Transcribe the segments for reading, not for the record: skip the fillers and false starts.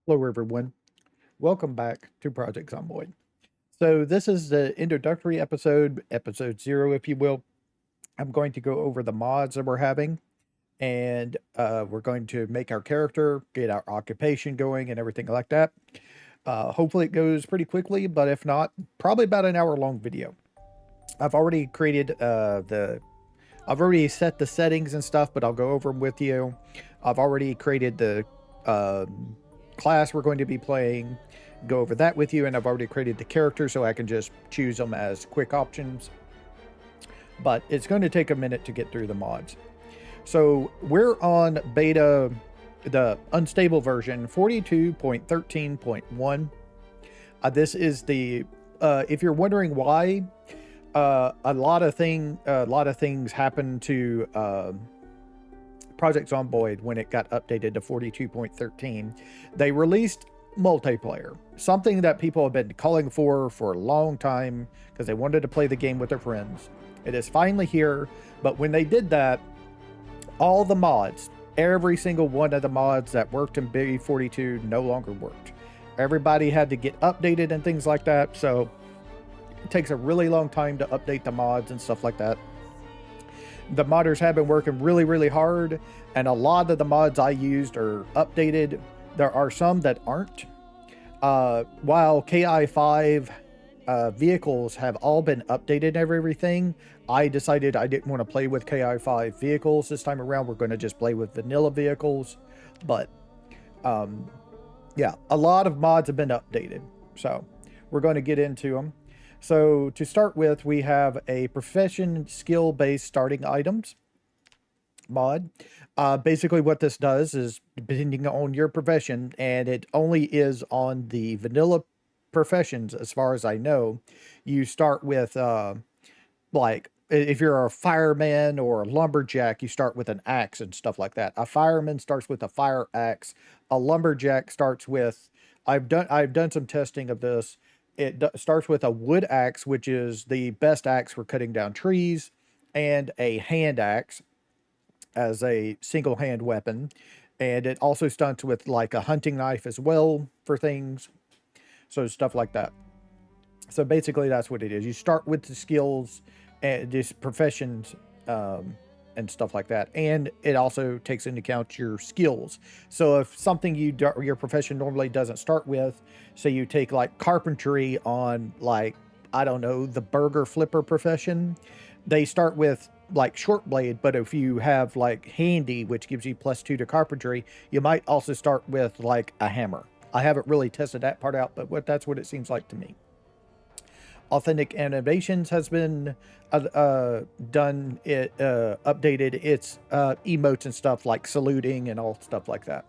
Hello, everyone. Welcome back to Project Zomboid. So, this is the introductory episode, episode 0, if you will. I'm going to go over the mods that we're having, and we're going to make our character, get our occupation going, and everything like that. Hopefully, it goes pretty quickly, but if not, probably about an hour long video. I've already created I've already set the settings and stuff, but I'll go over them with you. I've already created the class we're going to be playing, go over that with you, and I've already created the character so I can just choose them as quick options. But it's going to take a minute to get through the mods. So we're on beta, the unstable version 42.13.1. This is the, if you're wondering why, a lot of things happened to Project Zomboid when it got updated to 42.13. They released multiplayer, something that people have been calling for a long time because they wanted to play the game with their friends. It is finally here, but when they did that, all the mods, every single one of the mods that worked in B42 no longer worked. Everybody had to get updated and things like that, so it takes a really long time to update the mods and stuff like that. The modders have been working really hard, and a lot of the mods I used are updated. There are some that aren't. While KI5 vehicles have all been updated and everything, I decided I didn't want to play with KI5 vehicles this time around. We're going to just play with vanilla vehicles. But yeah, a lot of mods have been updated, so we're going to get into them. So to start with, we have a profession skill-based starting items mod. Basically what this does is, depending on your profession, and it only is on the vanilla professions as far as I know, you start with like if you're a fireman or a lumberjack, you start with an axe and stuff like that. A fireman starts with a fire axe. A lumberjack starts with, I've done some testing of this. It starts with a wood axe, which is the best axe for cutting down trees, and a hand axe as a single hand weapon. And it also starts with like a hunting knife as well for things. So stuff like that. So basically, that's what it is. You start with the skills and just professions and stuff like that, and it also takes into account your skills. So if something your profession normally doesn't start with, say you take like carpentry on, like, I don't know, the burger flipper profession, they start with like short blade, but if you have like handy, which gives you +2 to carpentry, you might also start with like a hammer. I haven't really tested that part out, but that's what it seems like to me. Authentic Animations has been done, it updated its emotes and stuff like saluting and all stuff like that.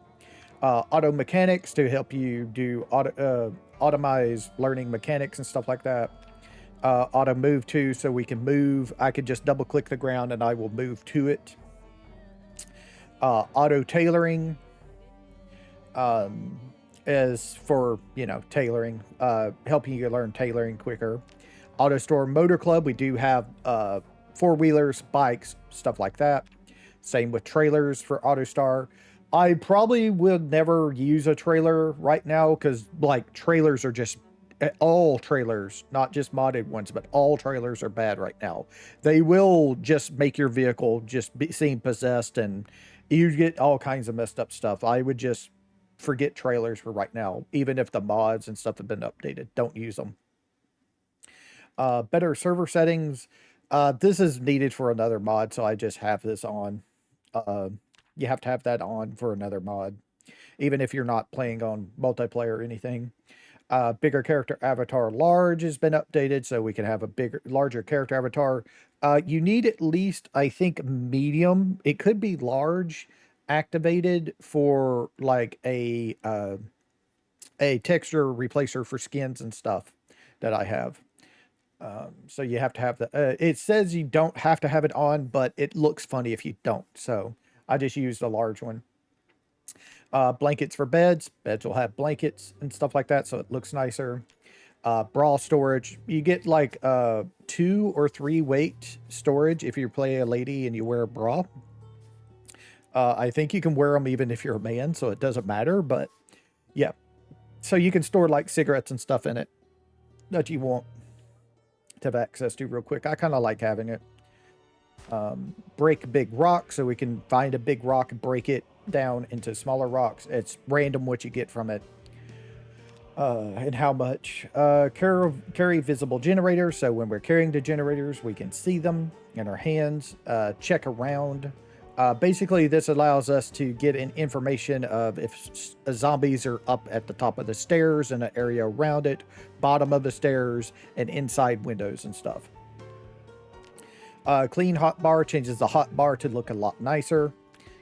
Auto mechanics to help you do automize learning mechanics and stuff like that. Auto move to, so we can move. I could just double click the ground and I will move to it. Auto tailoring is for, tailoring, helping you learn tailoring quicker. Auto Store Motor Club, we do have four-wheelers, bikes, stuff like that. Same with trailers for AutoStar. I probably will never use a trailer right now because, like, trailers are just, all trailers, not just modded ones, but all trailers are bad right now. They will just make your vehicle just seem possessed, and you get all kinds of messed up stuff. I would just forget trailers for right now, even if the mods and stuff have been updated. Don't use them. Better server settings. This is needed for another mod, so I just have this on. You have to have that on for another mod, even if you're not playing on multiplayer or anything. Bigger character avatar large has been updated, so we can have a larger character avatar. You need at least, I think, medium. It could be large activated for like a texture replacer for skins and stuff that I have. So you have to have the, it says you don't have to have it on, but it looks funny if you don't. So I just used a large one. Blankets for beds. Beds will have blankets and stuff like that, so it looks nicer. Bra storage. You get like 2 or 3 weight storage if you play a lady and you wear a bra. I think you can wear them even if you're a man, so it doesn't matter, but yeah. So you can store like cigarettes and stuff in it that you want to have access to real quick. I kind of like having it. Break big rocks, so we can find a big rock and break it down into smaller rocks. It's random what you get from it. And how much. Carry visible generators, so when we're carrying the generators, we can see them in our hands. Check around. Basically, this allows us to get an information of if zombies are up at the top of the stairs and an area around it, bottom of the stairs, and inside windows and stuff. Clean hotbar changes the hotbar to look a lot nicer.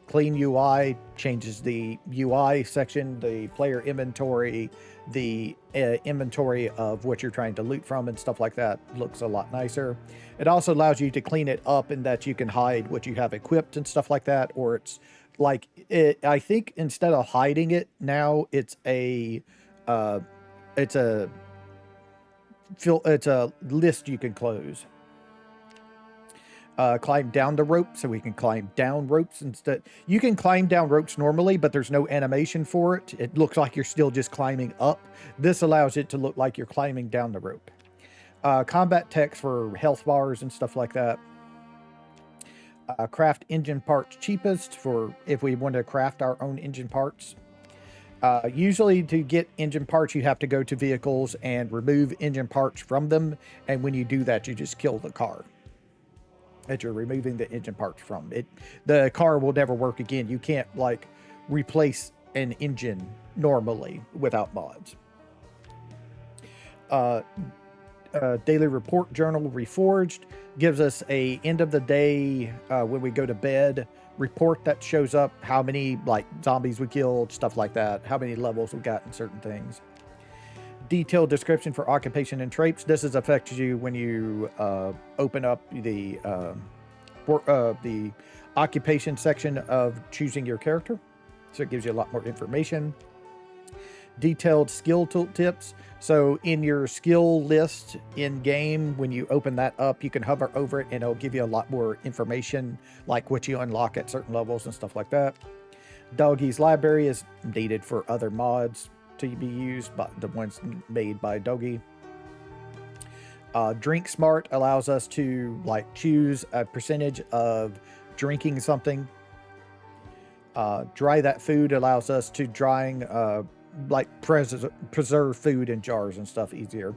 Clean UI changes the UI section, the player inventory, the inventory of what you're trying to loot from and stuff like that looks a lot nicer. It also allows you to clean it up in that you can hide what you have equipped and stuff like that, or it's like I think instead of hiding it now, it's a list you can close. Climb down the rope, so we can climb down ropes instead. You can climb down ropes normally, but there's no animation for it. It looks like you're still just climbing up. This allows it to look like you're climbing down the rope. Combat text for health bars and stuff like that. Craft engine parts cheapest for if we want to craft our own engine parts. Usually to get engine parts, you have to go to vehicles and remove engine parts from them. And when you do that, you just kill the car that you're removing the engine parts from. The car will never work again. You can't like replace an engine normally without mods. Daily report journal reforged gives us a end of the day when we go to bed report that shows up how many like zombies we killed, stuff like that, how many levels we got in certain things. Detailed description for occupation and traits. This is affects you when you open up the occupation section of choosing your character, so it gives you a lot more information. Detailed skill tooltips. So in your skill list in game, when you open that up, you can hover over it and it'll give you a lot more information, like what you unlock at certain levels and stuff like that. Doggy's library is needed for other mods to be used, but the ones made by Doggy. Drink Smart allows us to like choose a percentage of drinking something. Dry that food allows us to drying like preserve food in jars and stuff easier.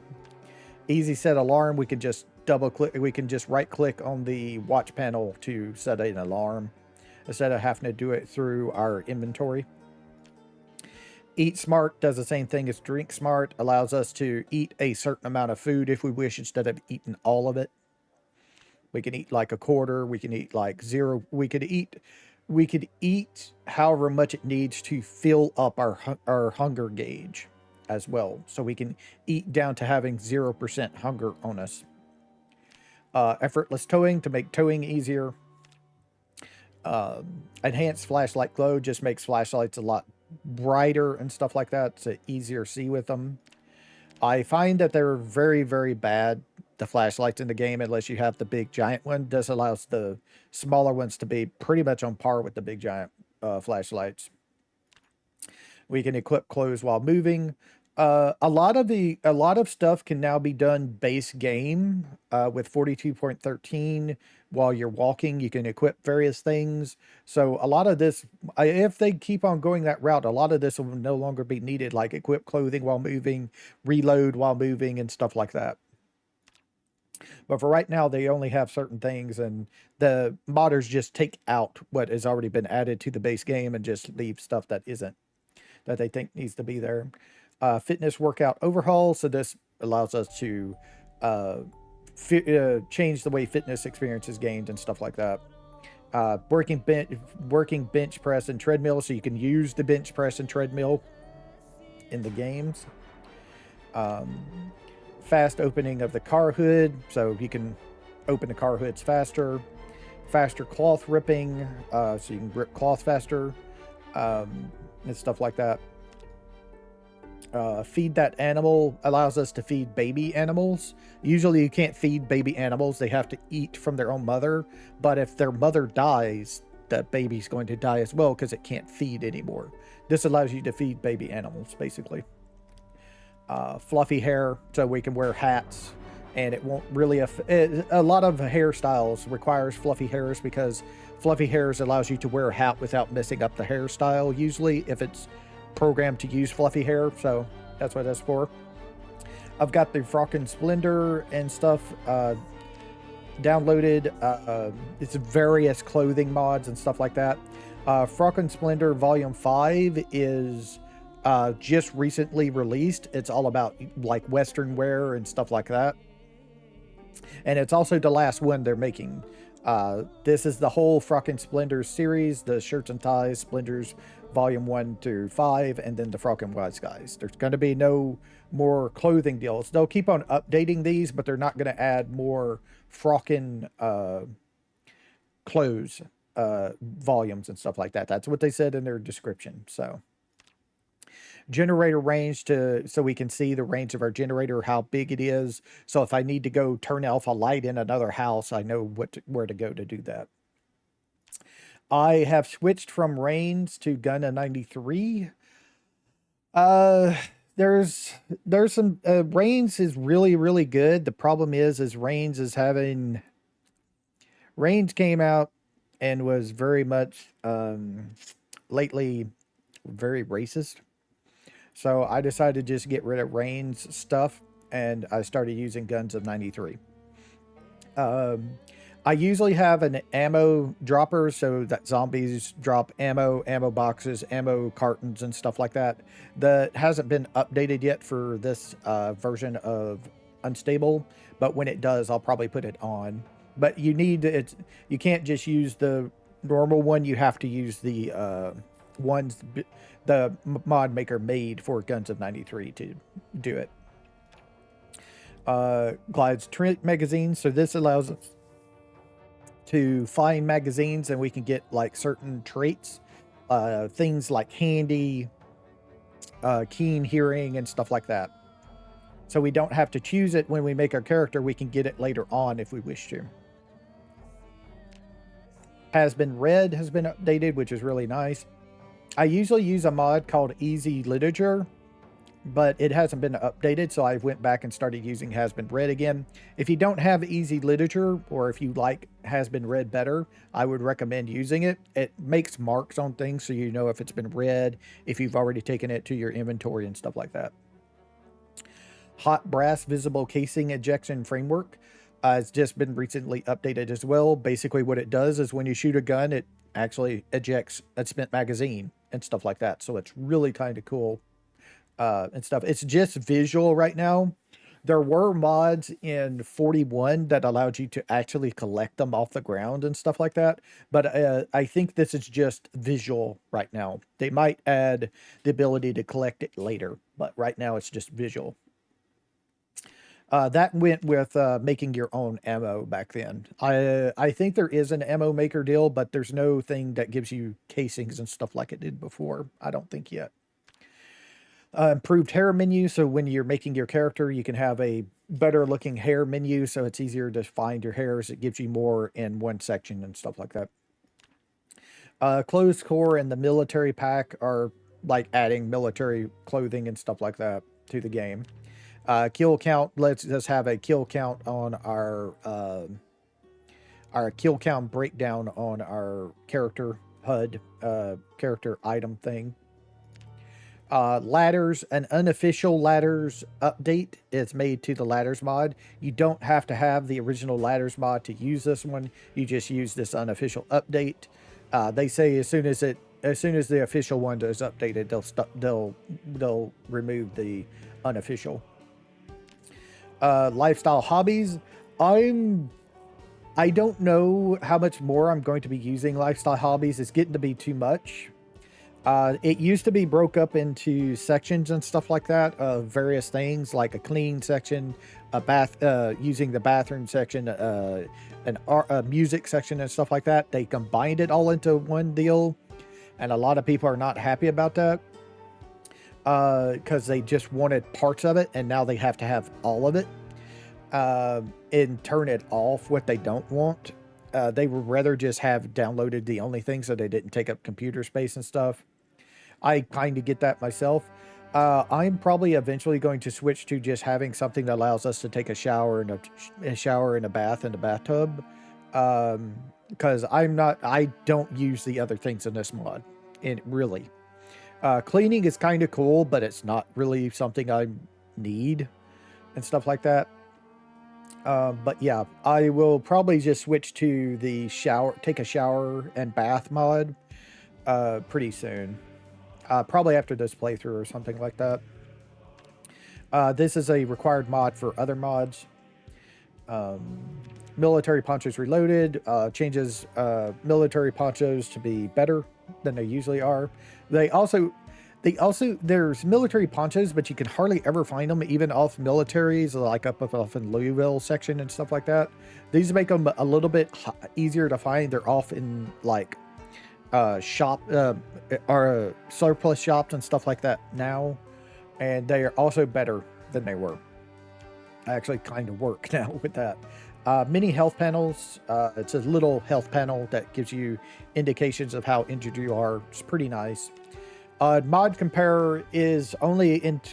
Easy set alarm, we can just double click, we can just right click on the watch panel to set an alarm instead of having to do it through our inventory. Eat Smart does the same thing as Drink Smart, allows us to eat a certain amount of food if we wish instead of eating all of it. We can eat like a quarter, we can eat like zero, we could eat however much it needs to fill up our hunger gauge as well. So we can eat down to having 0% hunger on us. Effortless towing to make towing easier. Enhanced flashlight glow just makes flashlights a lot brighter and stuff like that, so easier to see with them. I find that they're very, very bad, the flashlights in the game, unless you have the big giant one. This allows the smaller ones to be pretty much on par with the big giant flashlights. We can equip clothes while moving. A lot of stuff can now be done base game with 42.13. While you're walking, you can equip various things. So a lot of this, if they keep on going that route, a lot of this will no longer be needed, like equip clothing while moving, reload while moving, and stuff like that. But for right now, they only have certain things, and the modders just take out what has already been added to the base game and just leave stuff that isn't, that they think needs to be there. Fitness workout overhaul. So this allows us to change the way fitness experience is gained and stuff like that. Working bench press and treadmill, so you can use the bench press and treadmill in the games. Fast opening of the car hood, so you can open the car hoods faster. Faster cloth ripping, so you can rip cloth faster, and stuff like that. Feed that animal allows us to feed baby animals. Usually you can't feed baby animals, they have to eat from their own mother, but if their mother dies, that baby's going to die as well because it can't feed anymore. This allows you to feed baby animals, basically. fluffy hair, so we can wear hats, and it won't really a lot of hairstyles requires fluffy hairs because fluffy hairs allows you to wear a hat without messing up the hairstyle usually if it's programmed to use fluffy hair. So that's what that's for. I've got the Frockin' Splendor and stuff downloaded. It's various clothing mods and stuff like that. Frockin' Splendor Volume 5 is just recently released. It's all about like Western wear and stuff like that. And it's also the last one they're making. This is the whole Frockin' Splendor series, the shirts and ties, Splendors Volume 1 through 5, and then the Frockin' Wise Guys. There's going to be no more clothing deals. They'll keep on updating these, but they're not going to add more Frockin' clothes volumes and stuff like that. That's what they said in their description. So generator range so we can see the range of our generator, how big it is. So if I need to go turn off a light in another house, I know where to go to do that. I have switched from Reigns to Gunna 93. There's some Reigns is really good. The problem is Reigns came out and was very much lately very racist. So I decided to just get rid of Reigns stuff, and I started using Guns of 93. I usually have an ammo dropper so that zombies drop ammo boxes, ammo cartons, and stuff like that. That hasn't been updated yet for this version of Unstable, but when it does, I'll probably put it on. But you can't just use the normal one. You have to use the ones the mod maker made for Guns of 93 to do it. Glide's trait magazine. So this allows us to find magazines, and we can get like certain traits, things like handy, keen hearing, and stuff like that. So we don't have to choose it when we make our character. We can get it later on if we wish to. Has been read has been updated, which is really nice. I usually use a mod called Easy Literature, but it hasn't been updated, so I went back and started using Has Been Read again. If you don't have Easy Literature, or if you like Has Been Read better, I would recommend using it. It makes marks on things so you know if it's been read, if you've already taken it to your inventory and stuff like that. Hot Brass Visible Casing Ejection Framework has just been recently updated as well. Basically what it does is when you shoot a gun, it actually ejects a spent magazine and stuff like that. So it's really kind of cool and stuff. It's just visual right now. There were mods in 41 that allowed you to actually collect them off the ground and stuff like that. But I think this is just visual right now. They might add the ability to collect it later, but right now it's just visual. That went with making your own ammo back then. I think there is an ammo maker deal, but there's no thing that gives you casings and stuff like it did before. I don't think yet. Improved hair menu, so when you're making your character, you can have a better looking hair menu, so it's easier to find your hairs. It gives you more in one section and stuff like that. Closed core and the military pack are like adding military clothing and stuff like that to the game. Kill count lets us have a kill count on our kill count breakdown on our character HUD, character item thing. Ladders, an unofficial ladders update is made to the ladders mod. You don't have to have the original ladders mod to use this one. You just use this unofficial update. They say as soon as the official one is updated, they'll remove the unofficial. Lifestyle hobbies. I don't know how much more I'm going to be using lifestyle hobbies. It's getting to be too much. It used to be broke up into sections and stuff like that of various things, like a clean section, a bath, using the bathroom section, a music section and stuff like that. They combined it all into one deal, and a lot of people are not happy about that because they just wanted parts of it, and now they have to have all of it and turn it off what they don't want. They would rather just have downloaded the only thing so they didn't take up computer space and stuff. I kind of get that myself. I'm probably eventually going to switch to just having something that allows us to take a shower and a shower and a bath in the bathtub. Because I don't use the other things in this mod. And really, cleaning is kind of cool, but it's not really something I need and stuff like that. But yeah, I will probably just switch to the take a shower and bath mod, pretty soon. Probably after this playthrough or something like that. This is a required mod for other mods. Military ponchos reloaded changes military ponchos to be better than they usually are. They also there's military ponchos, but you can hardly ever find them even off militaries, like up off in Louisville section and stuff like that. These make them a little bit easier to find. They're off in like shop or surplus shops and stuff like that now, and they are also better than they were. I actually kind of work now with that. Mini health panels. It's a little health panel that gives you indications of how injured you are. It's pretty nice. Mod comparer is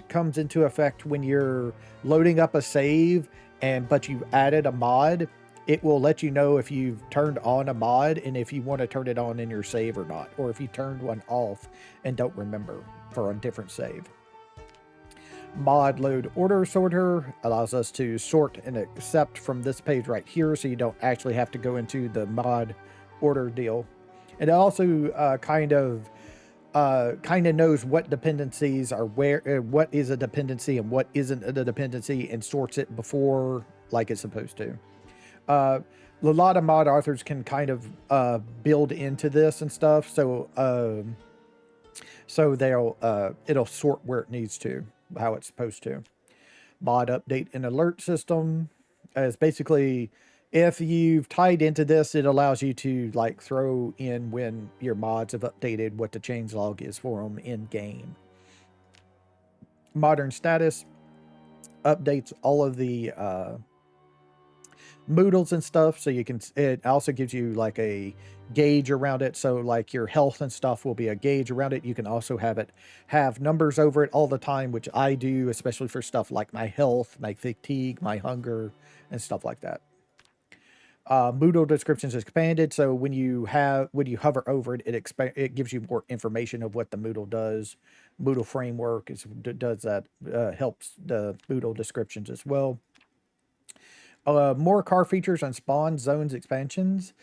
comes into effect when you're loading up a save, but you added a mod. It will let you know if you've turned on a mod and if you want to turn it on in your save or not, or if you turned one off and don't remember for a different save. Mod load order sorter allows us to sort and accept from this page right here, so you don't actually have to go into the mod order deal. And it also kind of knows what dependencies are what is a dependency and what isn't a dependency, and sorts it before like it's supposed to. A lot of mod authors can kind of build into this and stuff, so it'll sort where it needs to, how it's supposed to. Mod update and alert system is basically, if you've tied into this, it allows you to like throw in when your mods have updated what the changelog is for them in game. Modern status updates all of the moodles and stuff, so you can. It also gives you like a gauge around it, so like your health and stuff will be a gauge around it. You can also have numbers over it all the time, which I do, especially for stuff like my health, my fatigue, my hunger, and stuff like that. Moodle descriptions expanded, so when you hover over it, it gives you more information of what the Moodle does. Moodle framework does that, helps the Moodle descriptions as well. More car features and spawn zones expansions.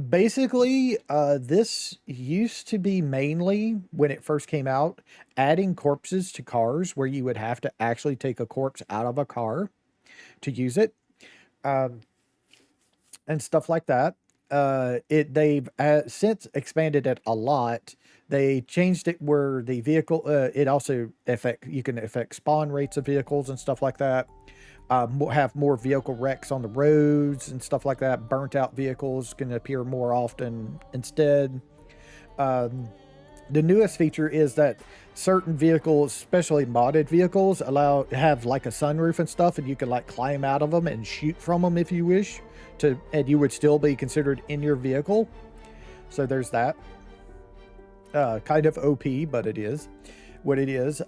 Basically, this used to be mainly, when it first came out, adding corpses to cars, where you would have to actually take a corpse out of a car to use it. And stuff like that. They've since expanded it a lot. They changed it where the vehicle, it also you can affect spawn rates of vehicles and stuff like that. Have more vehicle wrecks on the roads and stuff like that. Burnt out vehicles can appear more often instead. The newest feature is that certain vehicles, especially modded vehicles, have like a sunroof and stuff, and you can like climb out of them and shoot from them if you wish to, and you would still be considered in your vehicle. So there's that. Kind of OP, but it is what it is.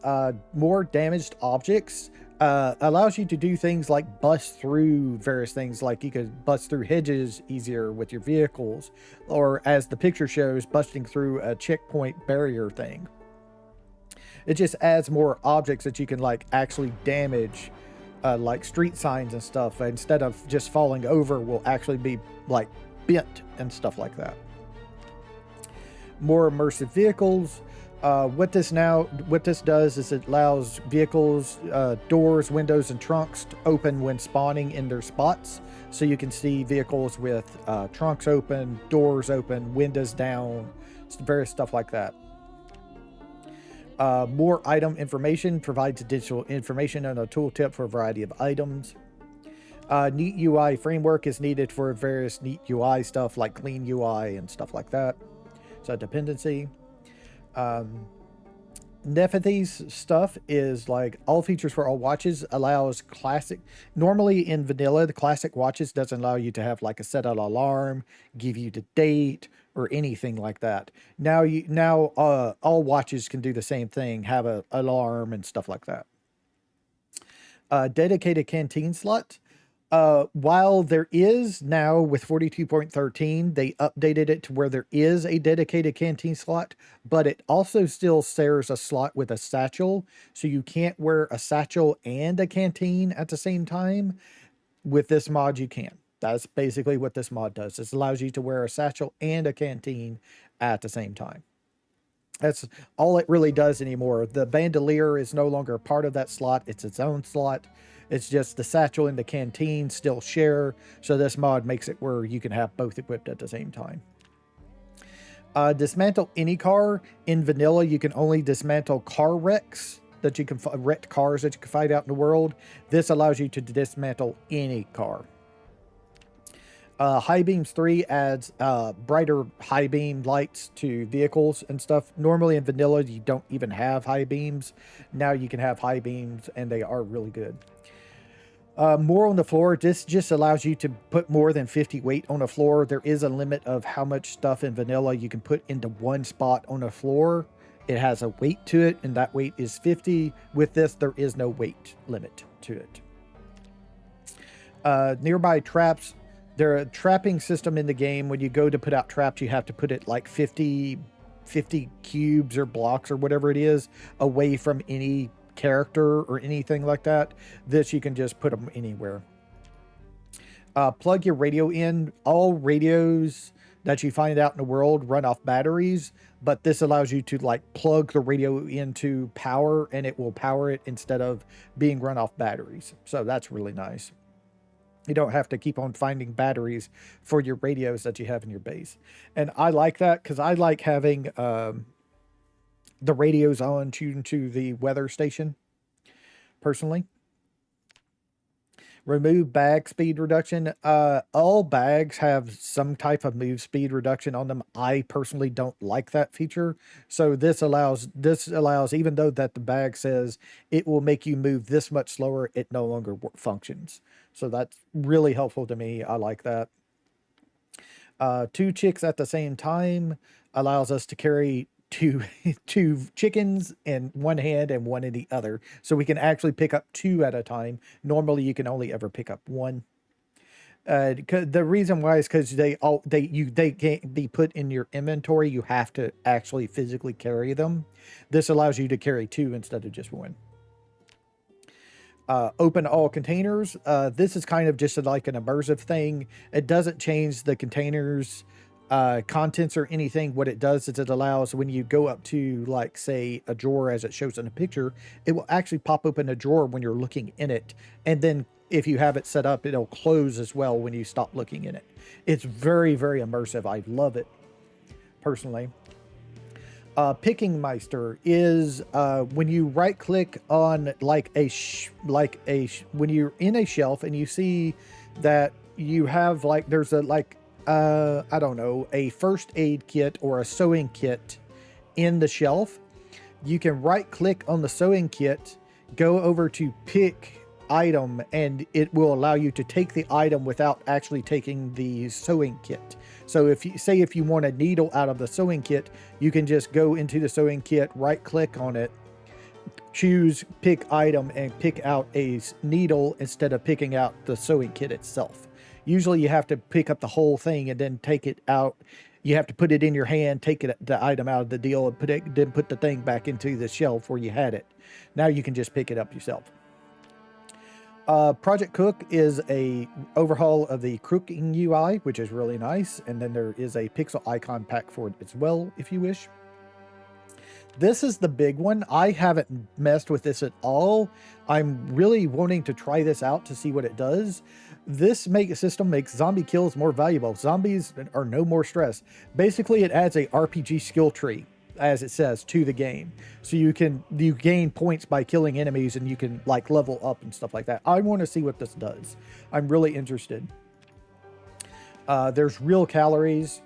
More damaged objects allows you to do things like bust through various things, like you could bust through hedges easier with your vehicles, or as the picture shows, busting through a checkpoint barrier thing. It just adds more objects that you can like actually damage, like street signs and stuff, instead of just falling over, will actually be like bent and stuff like that. More immersive vehicles. What this does is it allows vehicles, doors, windows, and trunks to open when spawning in their spots. So you can see vehicles with trunks open, doors open, windows down, various stuff like that. More item information provides additional information and a tooltip for a variety of items. Neat UI framework is needed for various neat UI stuff like clean UI and stuff like that. So dependency. Nephthys stuff is like all features for all watches allows classic. Normally in vanilla, the classic watches doesn't allow you to have like a set an alarm, give you the date, or anything like that. Now all watches can do the same thing, have a alarm and stuff like that. Dedicated canteen slot. While there is now with 42.13, they updated it to where there is a dedicated canteen slot, but it also still shares a slot with a satchel. So you can't wear a satchel and a canteen at the same time. With this mod, you can. That's basically what this mod does. It allows you to wear a satchel and a canteen at the same time. That's all it really does anymore. The bandolier is no longer part of that slot. It's its own slot. It's just the satchel and the canteen still share. So this mod makes it where you can have both equipped at the same time. Dismantle any car. In vanilla, you can only dismantle car wrecks that you can wrecked cars that you can find out in the world. This allows you to dismantle any car. High Beams 3 adds brighter high beam lights to vehicles and stuff. Normally in vanilla, you don't even have high beams. Now you can have high beams, and they are really good. More on the floor. This just allows you to put more than 50 weight on the floor. There is a limit of how much stuff in vanilla you can put into one spot on the floor. It has a weight to it, and that weight is 50. With this, there is no weight limit to it. Nearby traps. There's a trapping system in the game. When you go to put out traps, you have to put it like 50 cubes or blocks or whatever it is away from any character or anything like that. This, you can just put them anywhere. Plug your radio in. All radios that you find out in the world run off batteries, but this allows you to like plug the radio into power, and it will power it instead of being run off batteries. So that's really nice. You don't have to keep on finding batteries for your radios that you have in your base. And I like that because I like having the radios on tuned to the weather station, personally. Remove bag speed reduction. All bags have some type of move speed reduction on them. I personally don't like that feature. So this allows, even though that the bag says it will make you move this much slower, it no longer functions. So that's really helpful to me. I like that. 2 chicks at the same time allows us to carry two chickens in one hand and one in the other, so we can actually pick up 2 at a time. Normally you can only ever pick up 1. The reason why is because they can't be put in your inventory. You have to actually physically carry them. This allows you to carry 2 instead of just 1. Open all containers. This is kind of just like an immersive thing. It doesn't change the containers contents or anything. What it does is it allows, when you go up to, like, say a drawer as it shows in a picture, it will actually pop open a drawer when you're looking in it, and then if you have it set up, it'll close as well when you stop looking in it. It's very, very immersive. I love it personally. Picking Meister is when you right click on like when you're in a shelf and you see that you have like, there's a like I don't know, a first aid kit or a sewing kit in the shelf. You can right click on the sewing kit, go over to pick item, and it will allow you to take the item without actually taking the sewing kit. So if you want a needle out of the sewing kit, you can just go into the sewing kit, right click on it, choose pick item, and pick out a needle instead of picking out the sewing kit itself. Usually you have to pick up the whole thing and then take it out. You have to put it in your hand, take the item out of the deal, and then put the thing back into the shelf where you had it. Now you can just pick it up yourself. Project Cook is a overhaul of the cooking UI, which is really nice. And then there is a pixel icon pack for it as well, if you wish. This is the big one. I haven't messed with this at all. I'm really wanting to try this out to see what it does. This system makes zombie kills more valuable. Zombies are no more stress. Basically, it adds a RPG skill tree, as it says, to the game. So you gain points by killing enemies, and you can like level up and stuff like that. I want to see what this does. I'm really interested. There's real calories.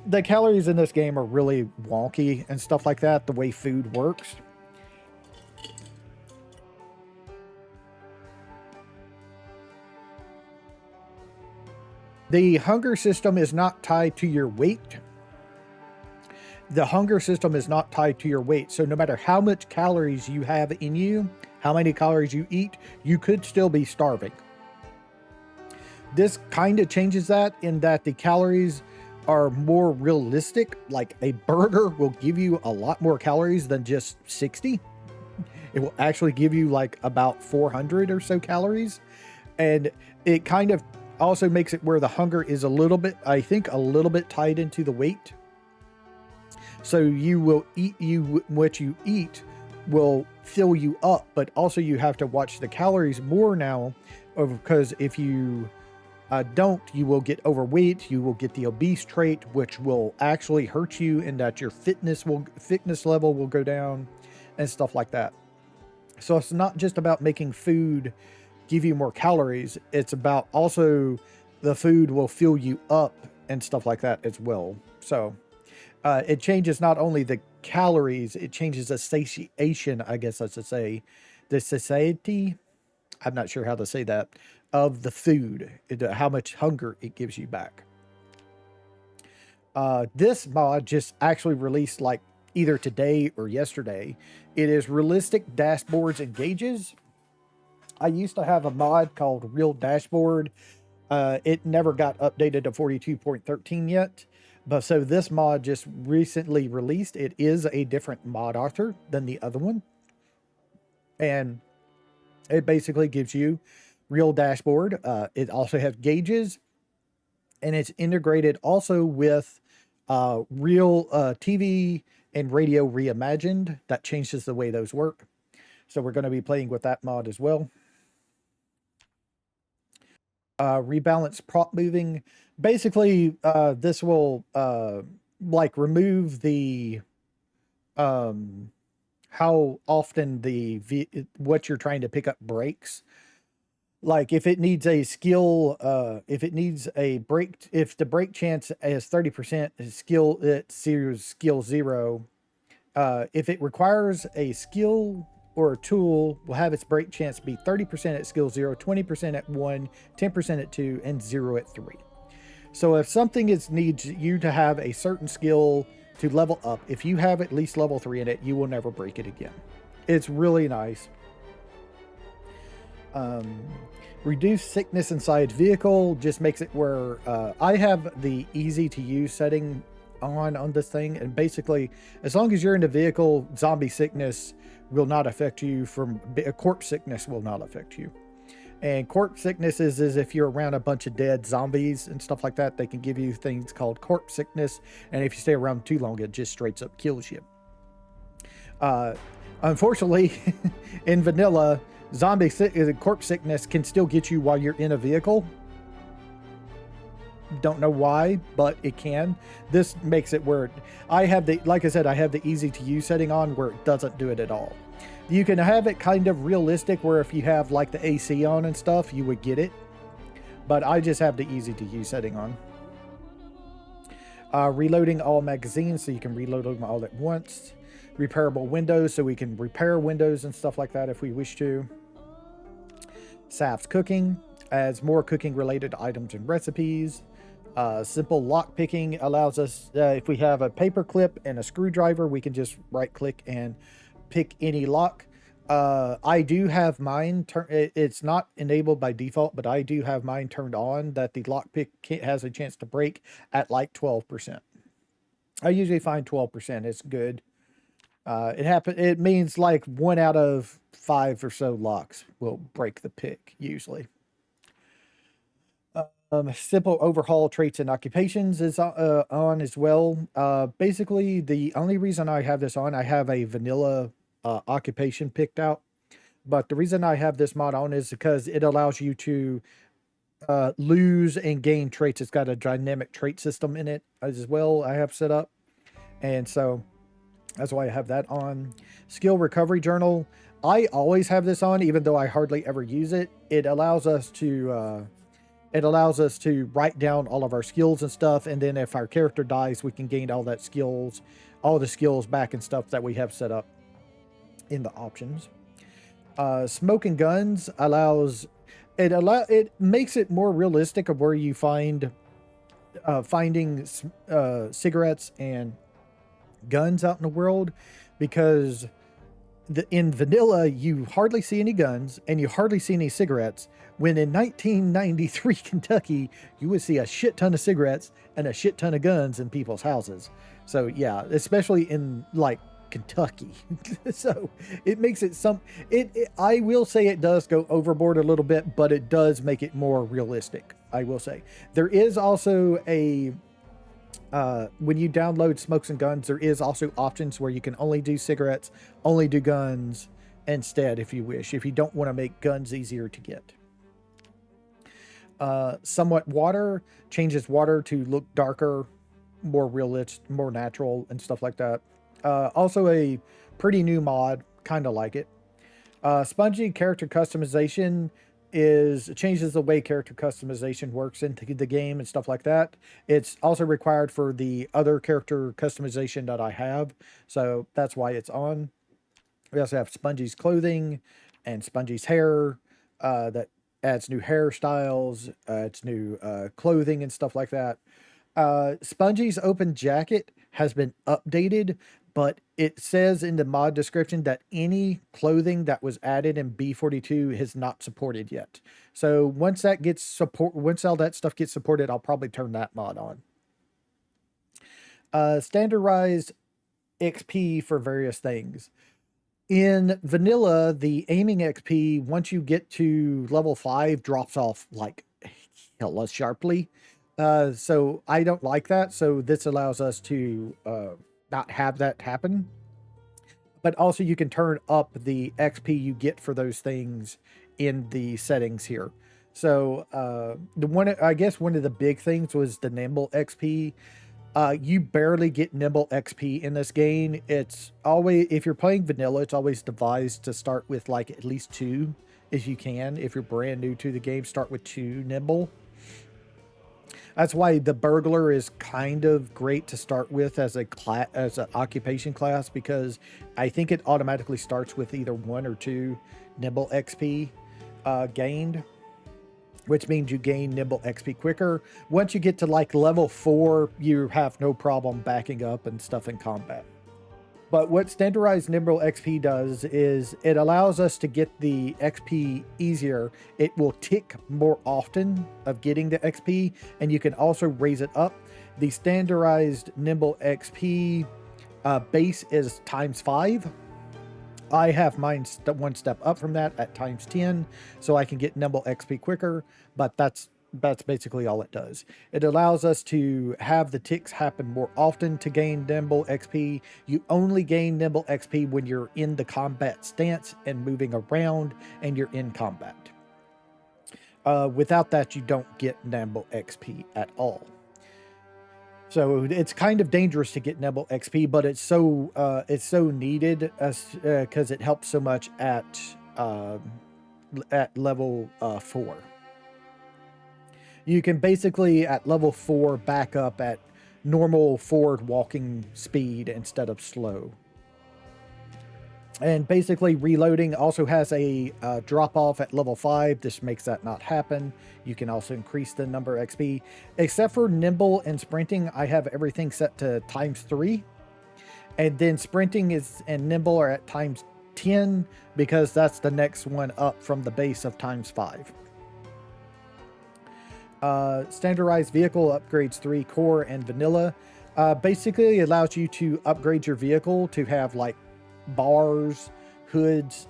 the calories in this game are really wonky and stuff like that, the way food works. The hunger system is not tied to your weight. The hunger system is not tied to your weight. So no matter how much calories you have in you, how many calories you eat, you could still be starving. This kind of changes that in that the calories are more realistic. Like a burger will give you a lot more calories than just 60. It will actually give you like about 400 or so calories. And it kind of also makes it where the hunger is a little bit, I think, a little bit tied into the weight. So you will eat, what you eat will fill you up, but also you have to watch the calories more now, because if you don't, you will get overweight, you will get the obese trait, which will actually hurt you, and that your fitness level will go down and stuff like that. So it's not just about making food give you more calories, it's about also the food will fill you up and stuff like that as well. So it changes not only the calories, it changes the satiation, I guess I should say, the satiety, I'm not sure how to say that, of the food, how much hunger it gives you back. This mod just actually released like either today or yesterday. It is realistic dashboards and gauges. I used to have a mod called Real Dashboard. It never got updated to 42.13 yet. But so this mod just recently released. It is a different mod author than the other one. And it basically gives you Real Dashboard. It also has gauges. And it's integrated also with Real TV and Radio Reimagined. That changes the way those work. So we're going to be playing with that mod as well. Rebalance prop moving. Basically, this will like remove the how often what you're trying to pick up breaks. Like if it needs a skill, if it needs a break, if the break chance is 30%, skill it's skill 0. If it requires a skill or a tool, will have its break chance be 30% at skill 0, 20% at 1, 10% at 2, and 0 at 3. So if something needs you to have a certain skill to level up, if you have at least level 3 in it, you will never break it again. It's really nice. Reduce sickness inside vehicle just makes it where I have the easy to use setting on this thing, and basically as long as you're in the vehicle, zombie sickness will not affect you. From corpse sickness will not affect you. And corpse sickness is if you're around a bunch of dead zombies and stuff like that, they can give you things called corpse sickness, and if you stay around too long, it just straight up kills you. Unfortunately, in vanilla, corpse sickness can still get you while you're in a vehicle. Don't know why, but it can. This makes it where I have the, like I said, I have the easy to use setting on where it doesn't do it at all. You can have it kind of realistic where if you have like the AC on and stuff, you would get it. But I just have the easy to use setting on. Reloading all magazines so you can reload them all at once. Repairable windows so we can repair windows and stuff like that if we wish to. Saf's cooking adds more cooking related items and recipes. Simple lock picking allows us, if we have a paper clip and a screwdriver, we can just right click and pick any lock. I do have mine it's not enabled by default, but I do have mine turned on that the lock pick has a chance to break at like 12%. I usually find 12% is good. It means like 1 out of 5 or so locks will break the pick usually. Simple overhaul traits and occupations is on as well. Basically, the only reason I have this on, I have a vanilla occupation picked out. But the reason I have this mod on is because it allows you to lose and gain traits. It's got a dynamic trait system in it as well, I have set up. And so that's why I have that on. Skill recovery journal. I always have this on, even though I hardly ever use it. It allows us to It allows us to write down all of our skills and stuff, and then if our character dies, we can gain all the skills back and stuff that we have set up in the options. Smoke and guns it makes it more realistic of where you finding cigarettes and guns out in the world, because in vanilla you hardly see any guns and you hardly see any cigarettes, when in 1993 Kentucky you would see a shit ton of cigarettes and a shit ton of guns in people's houses. So yeah, especially in like Kentucky. So it makes it I will say it does go overboard a little bit, but it does make it more realistic. I will say there is also a when you download Smokes and Guns, there is also options where you can only do cigarettes, only do guns instead if you wish, if you don't want to make guns easier to get. Somewhat water changes water to look darker, more realistic, more natural, and stuff like that. Also a pretty new mod, kind of like it. Spongy character customization changes the way character customization works into the game and stuff like that. It's also required for the other character customization that I have, so that's why it's on. We also have Spongy's clothing and Spongy's hair that adds new hairstyles, it's new clothing and stuff like that. Spongy's open jacket has been updated, but it says in the mod description that any clothing that was added in B42 is not supported yet. So once all that stuff gets supported, I'll probably turn that mod on. Standardized XP for various things. In vanilla, the aiming XP, once you get to level 5, drops off like hella sharply. So I don't like that. So this allows us to not have that happen. But also you can turn up the XP you get for those things in the settings here. So I guess one of the big things was the nimble XP. You barely get nimble XP in this game. It's always, if you're playing vanilla, it's always devised to start with like at least 2 if you can. If you're brand new to the game, start with 2 nimble. That's why the burglar is kind of great to start with as an occupation class, because I think it automatically starts with either 1 or 2 nimble XP gained, which means you gain nimble XP quicker. Once you get to like level 4, you have no problem backing up and stuff in combat. But what standardized nimble XP does is it allows us to get the XP easier. It will tick more often of getting the XP, and you can also raise it up. The standardized nimble XP base is ×5. I have mine one step up from that at ×10, so I can get nimble XP quicker, but that's basically all it does. It allows us to have the ticks happen more often to gain nimble XP. You only gain nimble XP when you're in the combat stance and moving around and you're in combat. Without that, you don't get nimble XP at all. So it's kind of dangerous to get nimble XP, but it's so needed because it helps so much at level 4. You can basically at level 4 back up at normal forward walking speed instead of slow. And basically reloading also has a drop off at level 5. This makes that not happen. You can also increase the number XP. Except for nimble and sprinting, I have everything set to ×3. And then sprinting and nimble are at ×10 because that's the next one up from the base of ×5. Standardized vehicle upgrades 3 core and vanilla. Basically allows you to upgrade your vehicle to have like bars, hoods,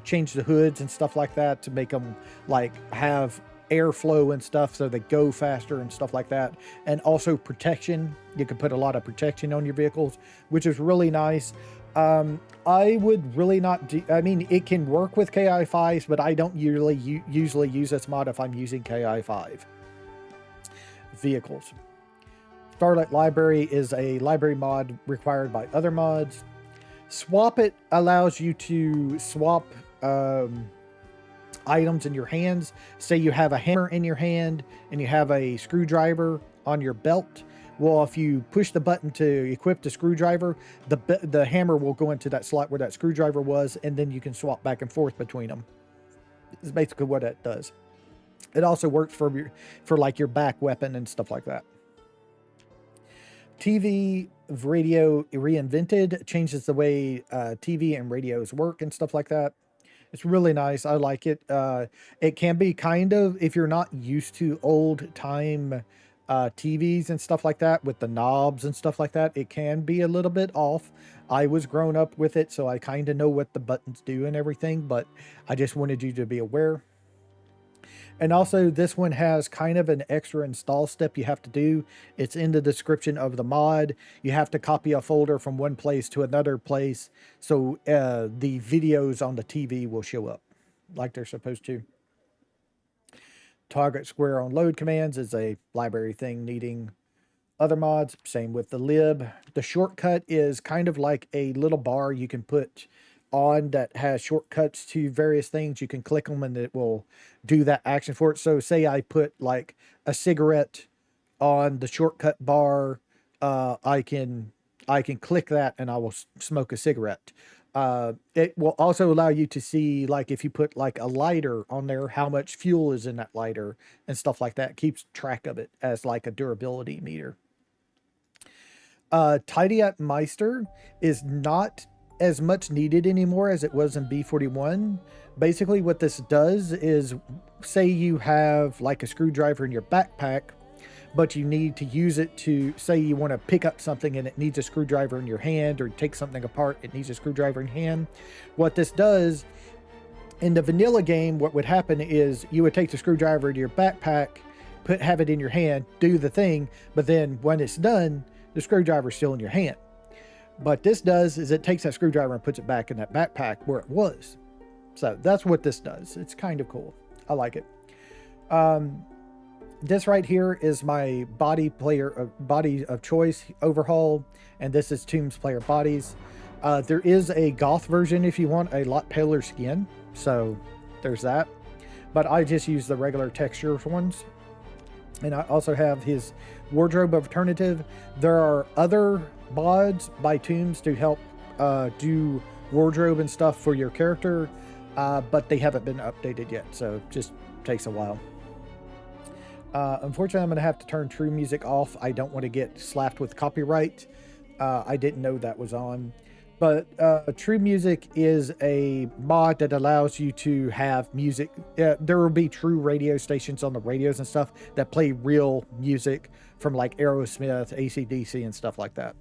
change the hoods and stuff like that to make them like have airflow and stuff so they go faster and stuff like that. And also protection. You can put a lot of protection on your vehicles, which is really nice. I would really not do, I mean, it can work with KI5s, but I don't usually use this mod if I'm using KI5. Vehicles. Starlight Library is a library mod required by other mods. Swap It allows you to swap items in your hands. Say you have a hammer in your hand and you have a screwdriver on your belt. Well, if you push the button to equip the screwdriver, the hammer will go into that slot where that screwdriver was, and then you can swap back and forth between them. Is basically what it does. It also works for like your back weapon and stuff like that. TV radio reinvented changes the way TV and radios work and stuff like that. It's really nice. I like it. It can be kind of, if you're not used to old time TVs and stuff like that with the knobs and stuff like that, it can be a little bit off. I was grown up with it, so I kind of know what the buttons do and everything, but I just wanted you to be aware. And also, this one has kind of an extra install step you have to do. It's in the description of the mod. You have to copy a folder from one place to another place, so the videos on the TV will show up like they're supposed to. Target square on load commands is a library thing needing other mods. Same with the lib. The shortcut is kind of like a little bar you can put on that has shortcuts to various things. You can click them and it will do that action for it. So say I put like a cigarette on the shortcut bar, I can click that and I will smoke a cigarette. It will also allow you to see, like, if you put like a lighter on there, how much fuel is in that lighter and stuff like that. It keeps track of it as like a durability meter. Tidy Up Meister is not as much needed anymore as it was in B41. Basically what this does is, say you have like a screwdriver in your backpack, but you need to use it to, say you want to pick up something and it needs a screwdriver in your hand, or take something apart, it needs a screwdriver in hand. What this does, in the vanilla game, what would happen is you would take the screwdriver to your backpack, have it in your hand, do the thing, but then when it's done, the screwdriver's still in your hand. But this does is it takes that screwdriver and puts it back in that backpack where it was. So that's what this does. It's kind of cool. I like it. This right here is my body of choice overhaul, and this is Tomb's player bodies. There is a goth version if you want a lot paler skin, so there's that. But I just use the regular texture ones. And I also have his wardrobe alternative. There are other mods by Tombs to help do wardrobe and stuff for your character, but they haven't been updated yet, so it just takes a while. Unfortunately, I'm going to have to turn True Music off. I don't want to get slapped with copyright. I didn't know that was on. But True Music is a mod that allows you to have music. There will be true radio stations on the radios and stuff that play real music from like Aerosmith, AC/DC, and stuff like that.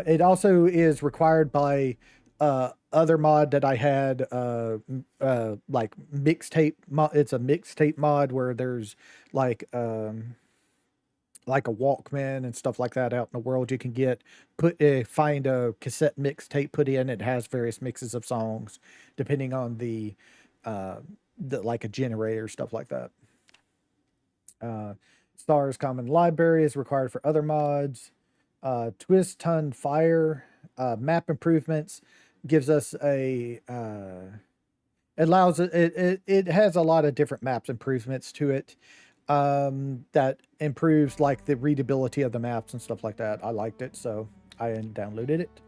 It also is required by other mod that I had, like mixtape mod. It's a mixtape mod where there's like a Walkman and stuff like that out in the world. You can find a cassette mixtape, put in. It has various mixes of songs depending on the like a generator, stuff like that. Stars Common Library is required for other mods. Twist Ton Fire map improvements gives us it has a lot of different maps improvements to it that improves like the readability of the maps and stuff like that. I liked it, so I downloaded it.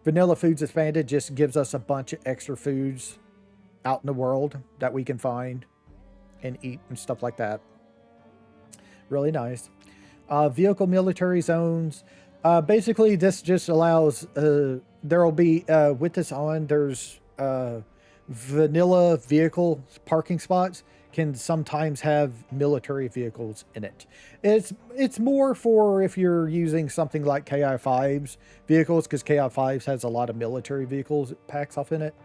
Vanilla Foods Expanded just gives us a bunch of extra foods out in the world that we can find and eat and stuff like that. Really nice. Vehicle military zones. Basically, this just allows, there will be, with this on, there's vanilla vehicle parking spots can sometimes have military vehicles in it. It's more for if you're using something like KI5's vehicles, because KI5's has a lot of military vehicles packs off in it.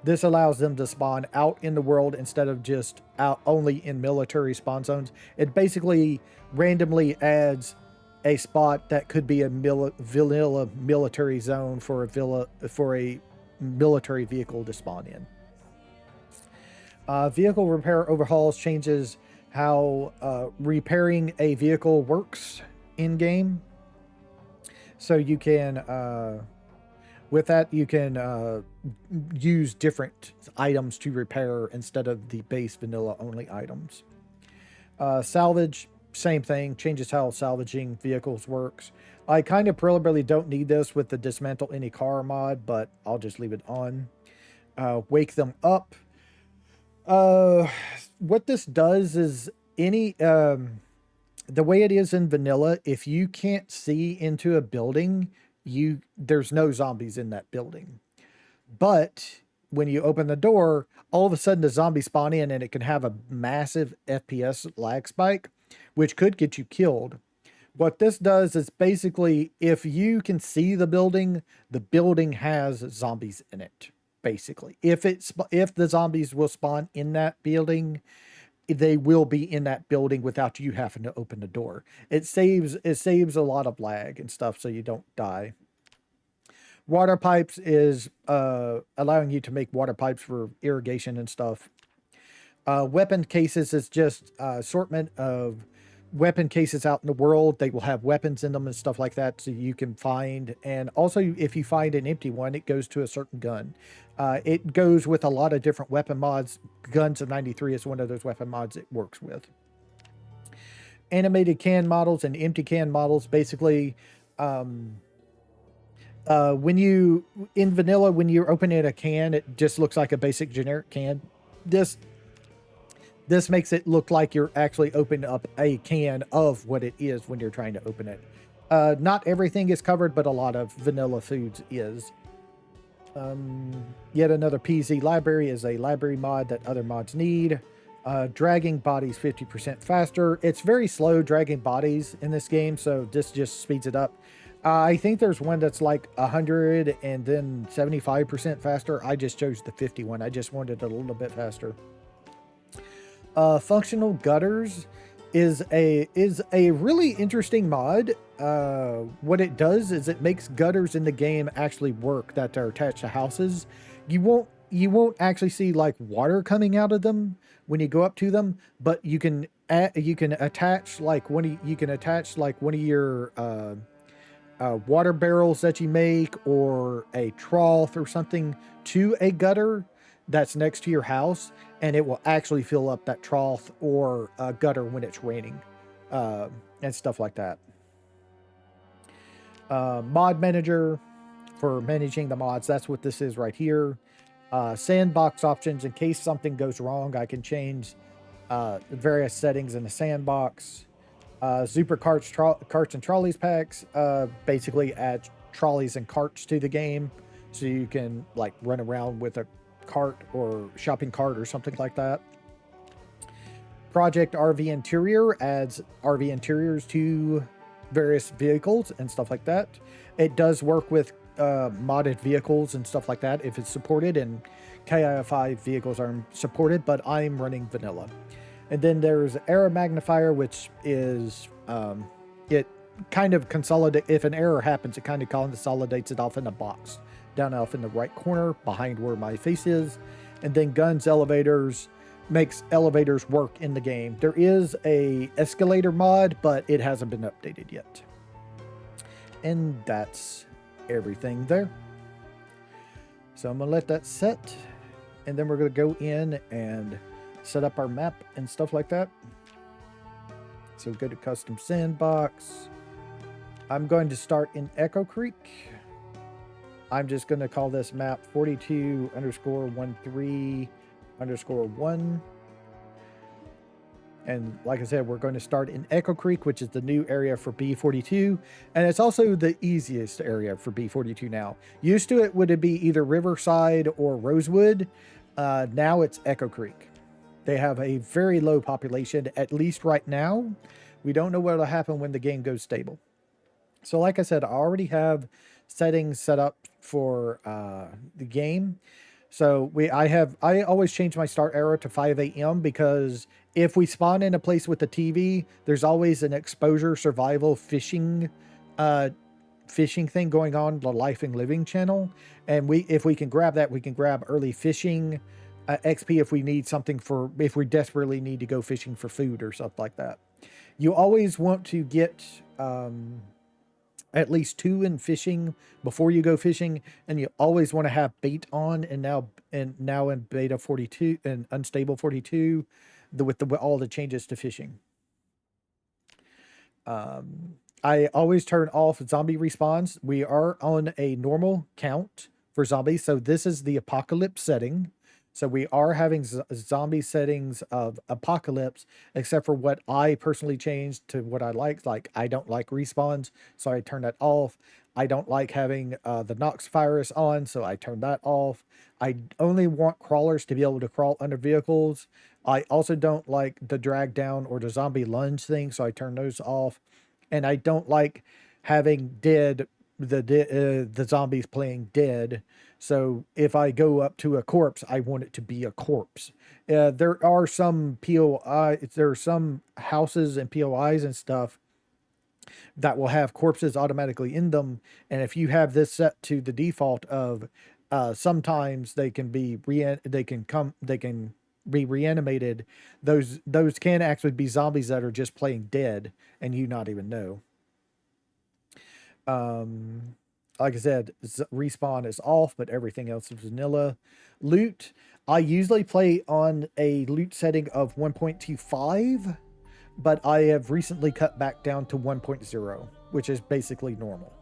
This allows them to spawn out in the world instead of just out only in military spawn zones. It basically randomly adds a spot that could be a vanilla military zone for a military vehicle to spawn in. Vehicle repair overhauls changes how repairing a vehicle works in game. So you can With that, you can use different items to repair instead of the base vanilla only items. Salvage, same thing, changes how salvaging vehicles works. I kind of probably don't need this with the dismantle any car mod, but I'll just leave it on. Wake them up. What this does is any the way it is in vanilla, if you can't see into a building, there's no zombies in that building. But when you open the door, all of a sudden the zombies spawn in and it can have a massive FPS lag spike, which could get you killed. What this does is basically, if you can see the building has zombies in it. Basically, if the zombies will spawn in that building, they will be in that building without you having to open the door. It saves a lot of lag and stuff, so you don't die. Water pipes is allowing you to make water pipes for irrigation and stuff. Weapon cases is just assortment of weapon cases out in the world. They will have weapons in them and stuff like that, so you can find. And also, if you find an empty one, it goes to a certain gun. It goes with a lot of different weapon mods. Guns of 93 is one of those weapon mods it works with. Animated can models and empty can models. Basically, when you in vanilla, when you're opening a can, it just looks like a basic generic can. This makes it look like you're actually opening up a can of what it is when you're trying to open it. Not everything is covered, but a lot of vanilla foods is. Yet another PZ library is a library mod that other mods need. Dragging bodies 50% faster. It's very slow dragging bodies in this game, so this just speeds it up. I think there's one that's like 100 and then 75% faster. I just chose the 51. I just wanted it a little bit faster. Functional gutters is a really interesting mod. What it does is it makes gutters in the game actually work that are attached to houses. You won't actually see like water coming out of them when you go up to them, but you can attach like one of your water barrels that you make, or a trough or something, to a gutter that's next to your house, and it will actually fill up that trough or gutter when it's raining, and stuff like that. Mod manager for managing the mods. That's what this is right here. Sandbox options. In case something goes wrong, I can change various settings in the sandbox. Super carts and trolleys packs. Basically add trolleys and carts to the game, so you can like run around with a cart or shopping cart or something like that. Project RV Interior adds RV interiors to various vehicles and stuff like that. It does work with modded vehicles and stuff like that if it's supported, and KI5 vehicles are supported, but I'm running vanilla. And then there's Error Magnifier, which is it kind of consolidates. If an error happens, it kind of consolidates it off in a box down off in the right corner behind where my face is. And then Guns Elevators makes elevators work in the game. There is a escalator mod, but it hasn't been updated yet. And that's everything there. So I'm gonna let that set, and then we're gonna go in and set up our map and stuff like that. So go to custom sandbox. I'm going to start in Echo Creek. I'm just going to call this map 42_13_1. And like I said, we're going to start in Echo Creek, which is the new area for B42. And it's also the easiest area for B42 now. Used to it would it be either Riverside or Rosewood. Now it's Echo Creek. They have a very low population, at least right now. We don't know what will happen when the game goes stable. So like I said, I already have settings set up for the game. So I always change my start hour to 5 a.m. because if we spawn in a place with a TV, there's always an exposure survival fishing thing going on the Life and Living channel. And if we can grab that, we can grab early fishing XP if we need something if we desperately need to go fishing for food or stuff like that. You always want to get at least 2 in fishing before you go fishing, and you always want to have bait on. And now in beta 42 and unstable 42, with all the changes to fishing. Um, I always turn off zombie respawns. We are on a normal count for zombies, so this is the apocalypse setting. So we are having zombie settings of apocalypse, except for what I personally changed to what I like. Like, I don't like respawns, so I turn that off. I don't like having the Nox virus on, so I turn that off. I only want crawlers to be able to crawl under vehicles. I also don't like the drag down or the zombie lunge thing, so I turn those off. And I don't like having the zombies playing dead. So if I go up to a corpse, I want it to be a corpse. There are some POI, there are some houses and POIs and stuff that will have corpses automatically in them, and if you have this set to the default of sometimes they can be reanimated. Those can actually be zombies that are just playing dead and you not even know. Um, like I said, respawn is off, but everything else is vanilla. Loot, I usually play on a loot setting of 1.25, but I have recently cut back down to 1.0, which is basically normal.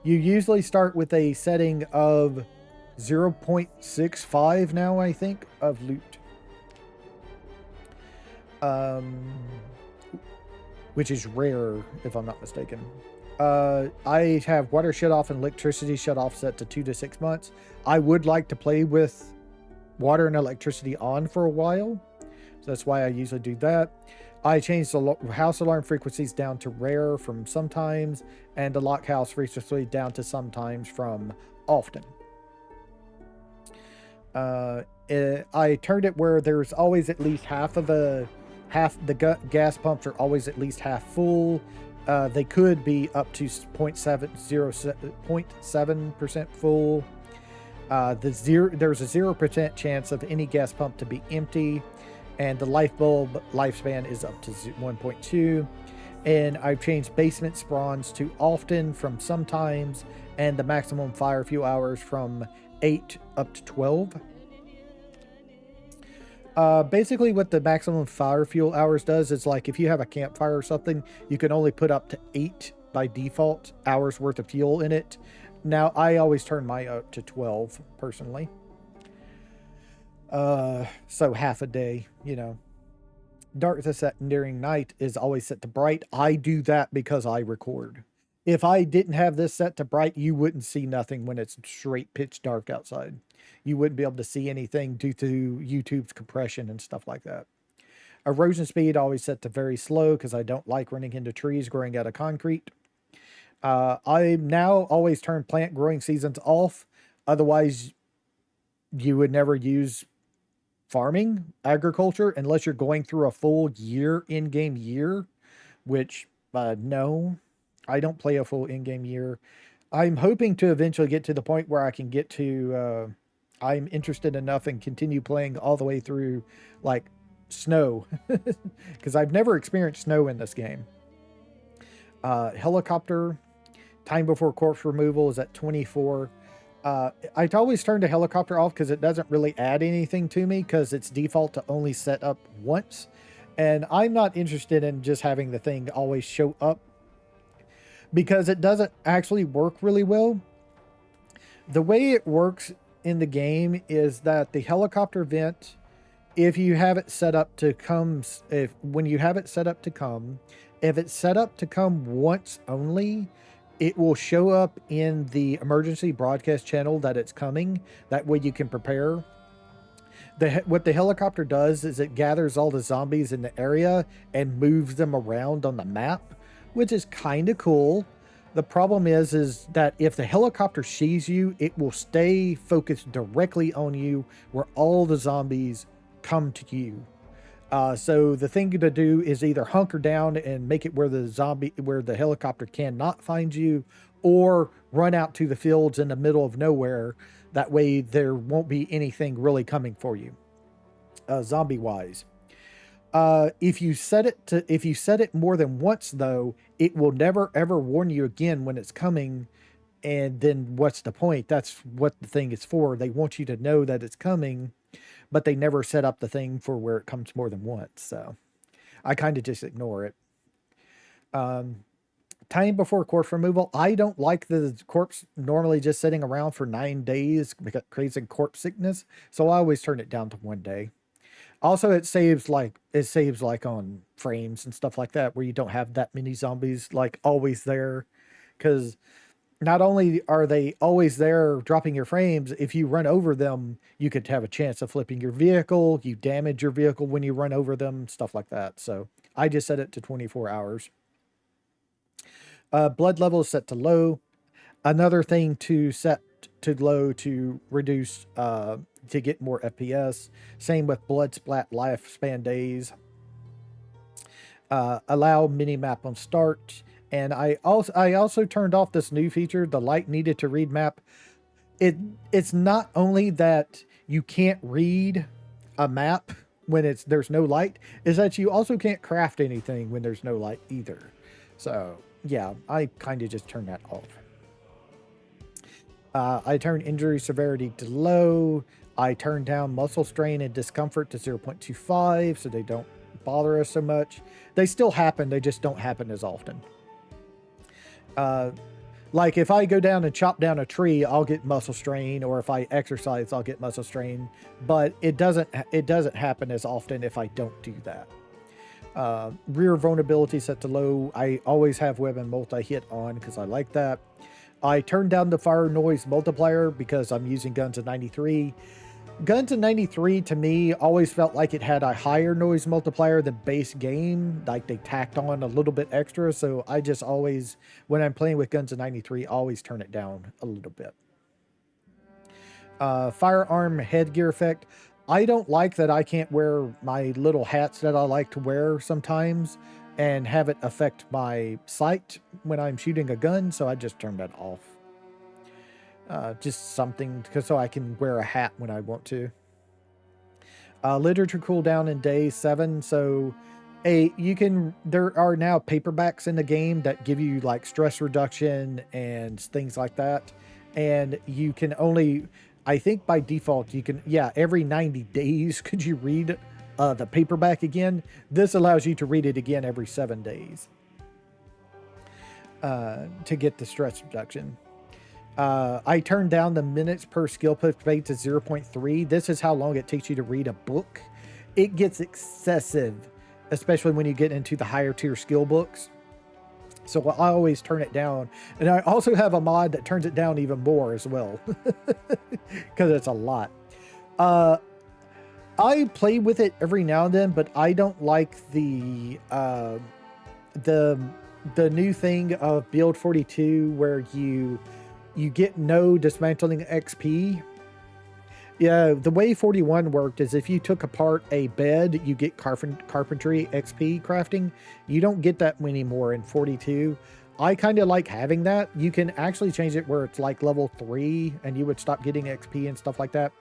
You usually start with a setting of 0.65 now, I think, of loot. Which is rare, if I'm not mistaken. I have water shut off and electricity shut off set to 2 to 6 months. I would like to play with water and electricity on for a while, so that's why I usually do that. I changed the house alarm frequencies down to rare from sometimes, and the lock house frequency down to sometimes from often. I turned it where there's always at least half the gas pumps are always at least half full. They could be up to 0.7% full. There's a 0% chance of any gas pump to be empty, and the light bulb lifespan is up to 1.2. And I've changed basement spawns to often from sometimes, and the maximum fire fuel hours from 8 up to 12. Basically what the maximum fire fuel hours does is, like, if you have a campfire or something, you can only put up to 8 by default hours worth of fuel in it. Now, I always turn mine up to 12 personally. So half a day, Darkness during night is always set to bright. I do that because I record. If I didn't have this set to bright, you wouldn't see nothing when it's straight pitch dark outside. You wouldn't be able to see anything due to YouTube's compression and stuff like that. Erosion speed always set to very slow because I don't like running into trees growing out of concrete. I now always turn plant growing seasons off. Otherwise, you would never use farming, agriculture, unless you're going through a full year, in-game year, which, no, I don't play a full in-game year. I'm hoping to eventually get to the point where I can get to, I'm interested enough and continue playing all the way through, like, snow, because I've never experienced snow in this game. Helicopter, time before corpse removal is at 24. I always turn the helicopter off because it doesn't really add anything to me, because it's default to only set up once. And I'm not interested in just having the thing always show up, because it doesn't actually work really well. The way it works in the game is that the helicopter vent, if you have it set up to come, if it's set up to come once only, it will show up in the emergency broadcast channel that it's coming. That way you can prepare. What the helicopter does is it gathers all the zombies in the area and moves them around on the map, which is kind of cool. The problem is that if the helicopter sees you, it will stay focused directly on you where all the zombies come to you. So the thing to do is either hunker down and make it where the helicopter cannot find you, or run out to the fields in the middle of nowhere. That way there won't be anything really coming for you, zombie wise. If you set it more than once though, it will never ever warn you again when it's coming. And then what's the point? That's what the thing is for. They want you to know that it's coming, but they never set up the thing for where it comes more than once. So I kind of just ignore it. Time before corpse removal. I don't like the corpse normally just sitting around for 9 days because it creates corpse sickness. So I always turn it down to 1 day. Also, it saves like on frames and stuff like that where you don't have that many zombies like always there, because not only are they always there dropping your frames, if you run over them, you could have a chance of flipping your vehicle. You damage your vehicle when you run over them, stuff like that. So I just set it to 24 hours. Blood level is set to low. Another thing to set to low to reduce to get more FPS. Same with blood splat lifespan days. Allow mini map on start. And I also turned off this new feature, the light needed to read map. It's not only that you can't read a map when there's no light, is that you also can't craft anything when there's no light either. So yeah, I kind of just turned that off. I turned injury severity to low. I turned down muscle strain and discomfort to 0.25 so they don't bother us so much. They still happen, they just don't happen as often. Like if I go down and chop down a tree, I'll get muscle strain, or if I exercise, I'll get muscle strain. But it doesn't happen as often if I don't do that. Rear vulnerability set to low. I always have web and multi-hit on because I like that. I turned down the fire noise multiplier because I'm using guns at 93. Guns in 93 to me always felt like it had a higher noise multiplier than base game, like they tacked on a little bit extra. So I just always, when I'm playing with guns in 93, always turn it down a little bit. Firearm headgear effect. I don't like that I can't wear my little hats that I like to wear sometimes and have it affect my sight when I'm shooting a gun. So I just turned that off. Just something so I can wear a hat when I want to. Literature cooldown in day 7. So there are now paperbacks in the game that give you like stress reduction and things like that. And you can only, I think by default, you can, yeah, every 90 days could you read the paperback again. This allows you to read it again every 7 days to get the stress reduction. I turned down the minutes per skill post to 0.3. This is how long it takes you to read a book. It gets excessive, especially when you get into the higher tier skill books. So I always turn it down. And I also have a mod that turns it down even more as well, because it's a lot. I play with it every now and then, but I don't like the new thing of Build 42 where you get no dismantling XP. Yeah, the way 41 worked is if you took apart a bed, you get carpentry XP crafting. You don't get that anymore in 42. I kind of like having that. You can actually change it where it's like level 3 and you would stop getting XP and stuff like that.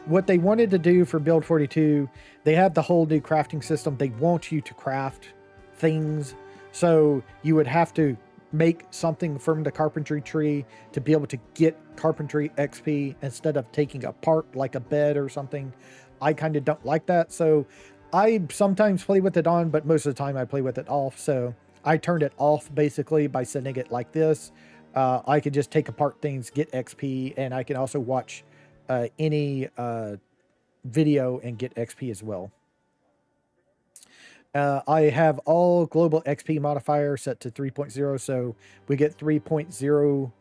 What they wanted to do for Build 42, they have the whole new crafting system. They want you to craft things. So you would have to make something from the carpentry tree to be able to get carpentry XP instead of taking apart like a bed or something. I kind of don't like that. So I sometimes play with it on, but most of the time I play with it off. So I turned it off basically by setting it like this. I could just take apart things, get XP, and I can also watch any video and get XP as well. I have all global XP modifier set to 3.0, so we get 3.0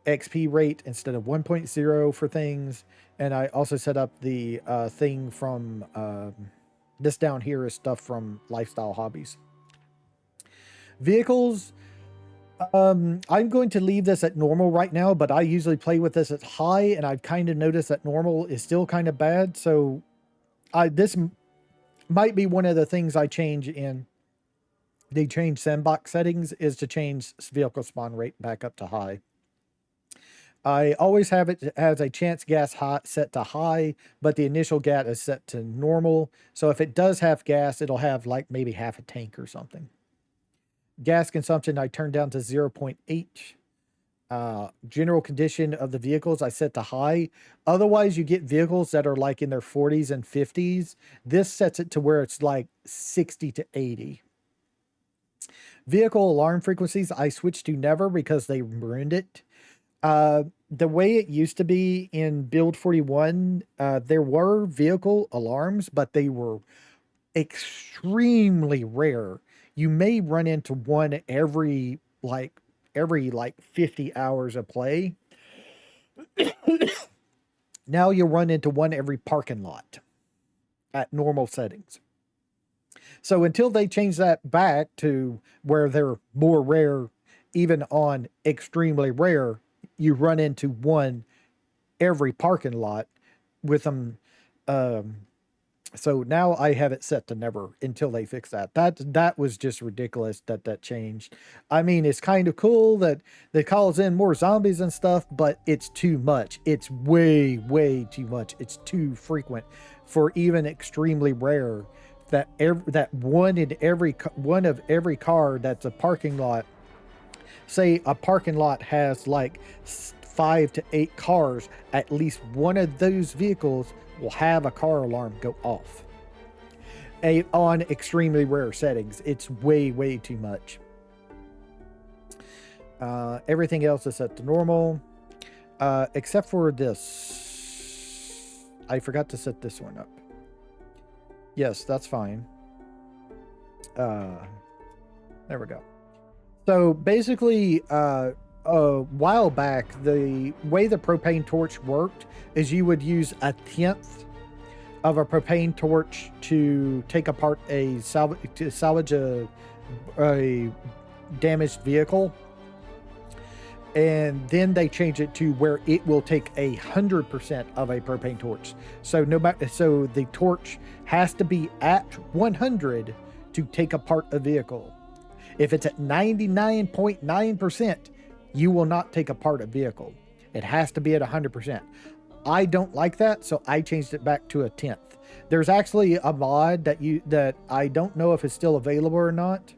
XP rate instead of 1.0 for things. And I also set up the thing from this down here is stuff from Lifestyle Hobbies. Vehicles. I'm going to leave this at normal right now, but I usually play with this at high, and I've kind of noticed that normal is still kind of bad. So this might be one of the things I change in the change sandbox settings is to change vehicle spawn rate back up to high. I always have it as a chance gas high, set to high, but the initial gas is set to normal. So if it does have gas, it'll have like maybe half a tank or something. Gas consumption, I turned down to 0.8. General condition of the vehicles, I set to high. Otherwise, you get vehicles that are like in their 40s and 50s. This sets it to where it's like 60 to 80. Vehicle alarm frequencies, I switched to never because they ruined it. The way it used to be in Build 41, there were vehicle alarms, but they were extremely rare. You may run into one every 50 hours of play. Now you run into one every parking lot at normal settings. So until they change that back to where they're more rare, even on extremely rare, you run into one every parking lot with them. Um, so now I have it set to never until they fix that. That was just ridiculous that changed. I mean, it's kind of cool that they calls in more zombies and stuff, but it's too much. It's way too much. It's too frequent for even extremely rare. That one of every car that's a parking lot. Say a parking lot has like 5 to 8 cars. At least one of those vehicles will have a car alarm go off. On extremely rare settings, it's way too much. Everything else is set to normal, except for this. I forgot to set this one up. Yes, that's fine. There we go. So basically, a while back, the way the propane torch worked is you would use 1/10 of a propane torch to take apart to salvage a damaged vehicle, and then they change it to where it will take 100% of a propane torch. So the torch has to be at 100 to take apart a vehicle. If it's at 99.9%, you will not take apart a vehicle. It has to be at 100%. I don't like that, so I changed it back to 1/10. There's actually a mod that I don't know if it's still available or not,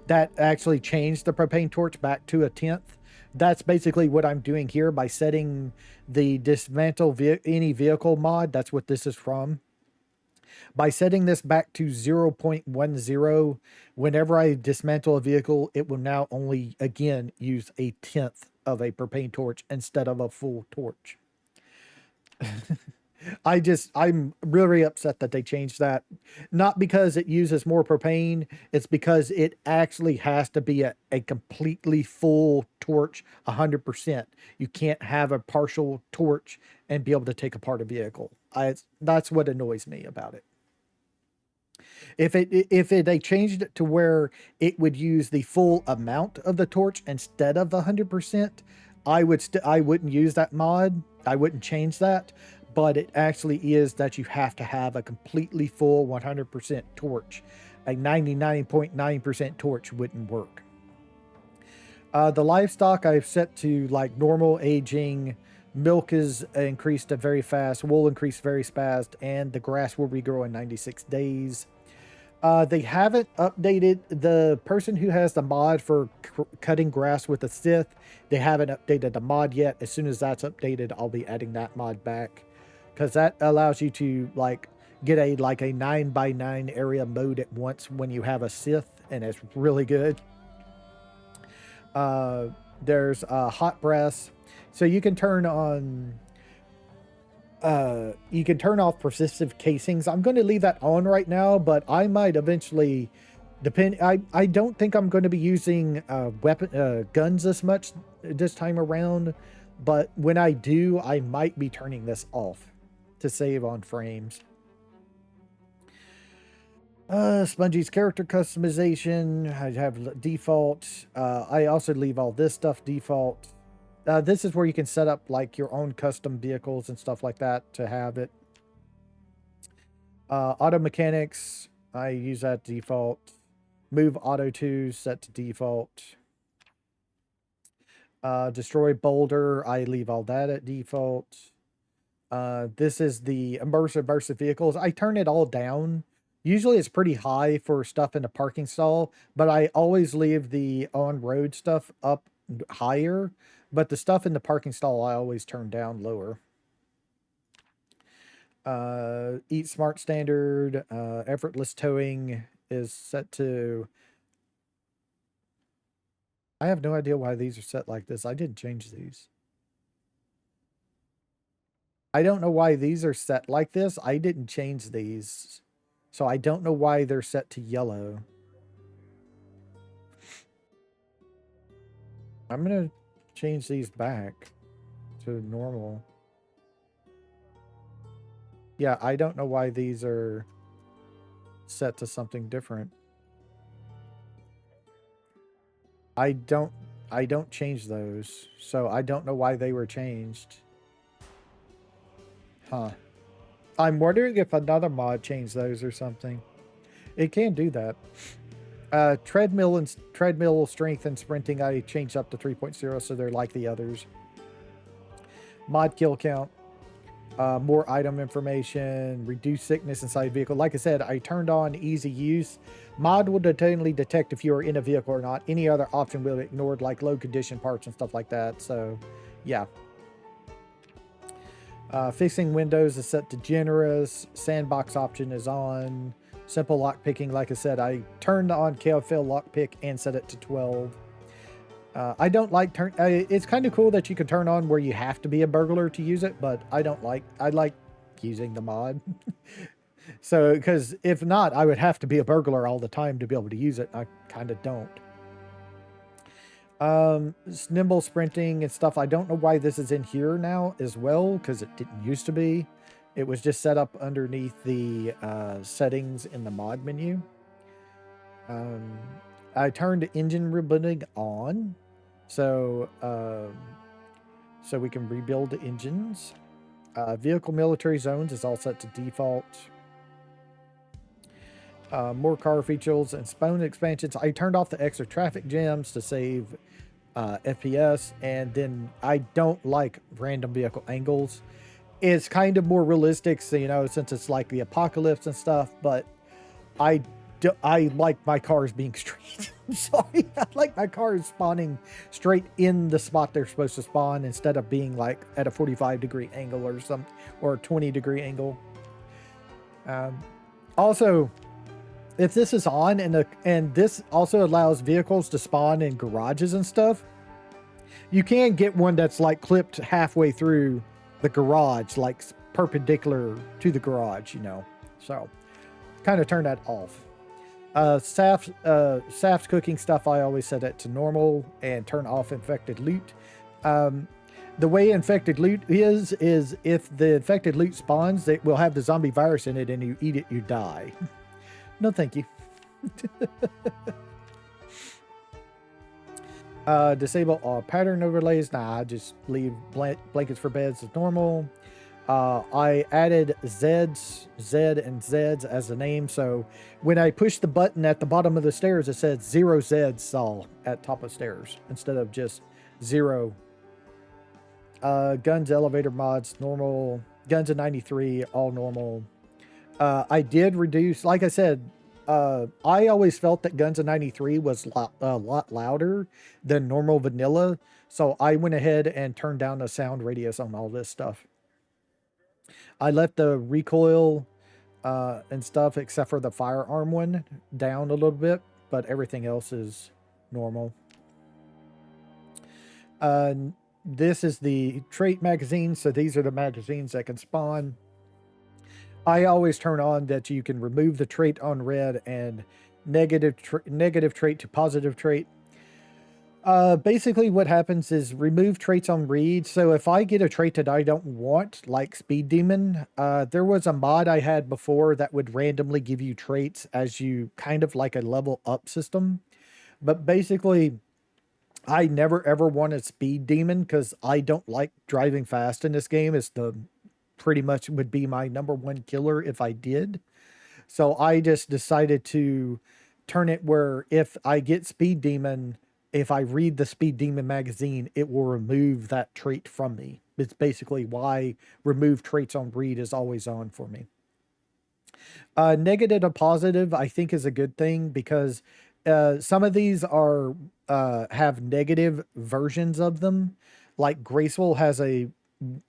that actually changed the propane torch back to 1/10. That's basically what I'm doing here by setting the dismantle any vehicle mod. That's what this is from. By setting this back to 0.10, whenever I dismantle a vehicle, it will now only, again, use 1/10 of a propane torch instead of a full torch. I'm really upset that they changed that. Not because it uses more propane, it's because it actually has to be a completely full torch, 100%. You can't have a partial torch and be able to take apart a vehicle. That's what annoys me about it. If they changed it to where it would use the full amount of the torch instead of 100%, I wouldn't use that mod. I wouldn't change that. But it actually is that you have to have a completely full 100% torch. A 99.9% torch wouldn't work. The livestock I've set to like normal aging. Milk is increased very fast. Wool increased very fast, and the grass will regrow in 96 days. They haven't updated the person who has the mod for cutting grass with a scythe. They haven't updated the mod yet. As soon as that's updated, I'll be adding that mod back, because that allows you to like get a 9x9 area mode at once when you have a scythe, and it's really good. There's hot breaths, so you can turn on. You can turn off persistent casings. I'm going to leave that on right now, but I might eventually depend. I don't think I'm going to be using guns as much this time around, but when I do, I might be turning this off to save on frames. Spongie's character customization, I have default. I also leave all this stuff default. This is where you can set up like your own custom vehicles and stuff like that to have it. Auto mechanics, I use that default. Move auto to set to default. Destroy boulder, I leave all that at default. This is the immersive vehicles. I turn it all down. Usually it's pretty high for stuff in the parking stall, but I always leave the on-road stuff up higher, but the stuff in the parking stall I always turn down lower. Eat smart standard, effortless towing is set to. I have no idea why these are set like this. I didn't change these. I don't know why these are set like this. I didn't change these. So I don't know why they're set to yellow. I'm going to change these back to normal. Yeah, I don't know why these are set to something different. I don't change those. So I don't know why they were changed. Huh. I'm wondering if another mod changed those or something. It can do that. Treadmill strength and sprinting I changed up to 3.0 so they're like the others. Mod kill count. More item information, reduce sickness inside vehicle. Like I said, I turned on easy use. Mod will definitely detect if you are in a vehicle or not. Any other option will be ignored, like low condition parts and stuff like that. So, yeah. Fixing windows is set to generous. Sandbox option is on. Simple lock picking, like I said, I turned on KFL lockpick and set it to 12. I don't like it's kind of cool that you can turn on where you have to be a burglar to use it, but I like using the mod. So, because if not, I would have to be a burglar all the time to be able to use it. I kind of don't. Nimble sprinting and stuff. I don't know why this is in here now as well, because it didn't used to be. It was just set up underneath the settings in the mod menu. I turned engine rebuilding on, so we can rebuild the engines. Vehicle military zones is all set to default. More car features and spawn expansions. I turned off the extra traffic jams to save FPS, and then I don't like random vehicle angles. It's kind of more realistic, so, you know, since it's like the apocalypse and stuff, but I like my cars being straight. I'm sorry. I like my cars spawning straight in the spot they're supposed to spawn instead of being like at a 45-degree angle or a 20-degree angle. Also, if this is on and this also allows vehicles to spawn in garages and stuff, you can get one that's like clipped halfway through the garage, like perpendicular to the garage, you know. So kind of turn that off. Saf's cooking stuff, I always set it to normal and turn off infected loot. The way infected loot is if the infected loot spawns, it will have the zombie virus in it, and you eat it, you die. No, thank you. Disable all pattern overlays. Nah, I just leave blankets for beds as normal. I added Z and Zs as a name, so when I push the button at the bottom of the stairs, it says 0 Zs all at top of stairs instead of just 0. Guns, elevator mods, normal. Guns of 93, all normal. I did reduce, like I said, I always felt that Guns of 93 was a lot louder than normal vanilla, so I went ahead and turned down the sound radius on all this stuff. I left the recoil and stuff, except for the firearm one, down a little bit, but everything else is normal. This is the trait magazine, so these are the magazines that can spawn. I always turn on that you can remove the trait on red and negative trait to positive trait. Basically what happens is remove traits on read. So if I get a trait that I don't want, like Speed Demon, there was a mod I had before that would randomly give you traits as you kind of like a level up system. But basically, I never ever wanted Speed Demon because I don't like driving fast in this game. It's pretty much would be my #1 killer if I did. So I just decided to turn it where if I get Speed Demon, if I read the Speed Demon magazine, it will remove that trait from me. It's basically why remove traits on read is always on for me. Negative to positive, I think, is a good thing because some of these are have negative versions of them. Like Graceful has a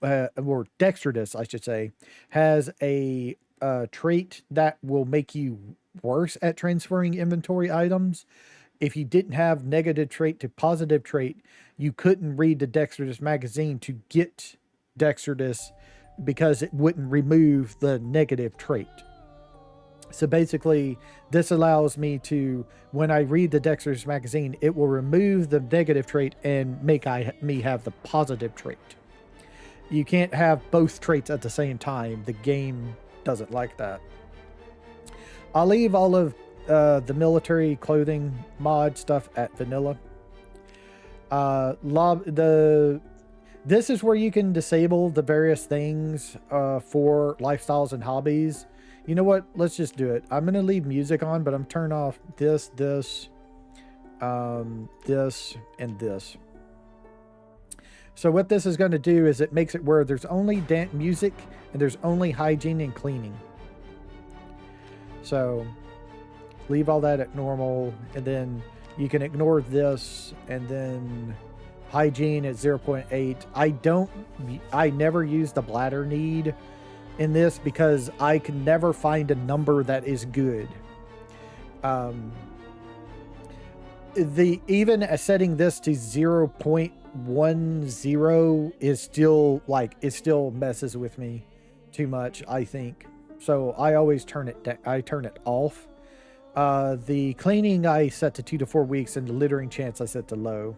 or Dexterous, I should say, has a trait that will make you worse at transferring inventory items. If you didn't have negative trait to positive trait, you couldn't read the Dexterous magazine to get Dexterous because it wouldn't remove the negative trait. So basically, this allows me to, when I read the Dexterous magazine, it will remove the negative trait and make me have the positive trait. You can't have both traits at the same time. The game doesn't like that. I'll leave all of the military clothing mod stuff at vanilla. This is where you can disable the various things for lifestyles and hobbies. You know what? Let's just do it. I'm going to leave music on, but I'm turn off this, this, and this. So what this is going to do is it makes it where there's only music and there's only hygiene and cleaning. So leave all that at normal, and then you can ignore this, and then hygiene at 0.8. I never use the bladder need in this because I can never find a number that is good. Even setting this to 0.10 is still it still messes with me too much, I think. So I always turn it off. The cleaning I set to 2 to 4 weeks, and the littering chance I set to low.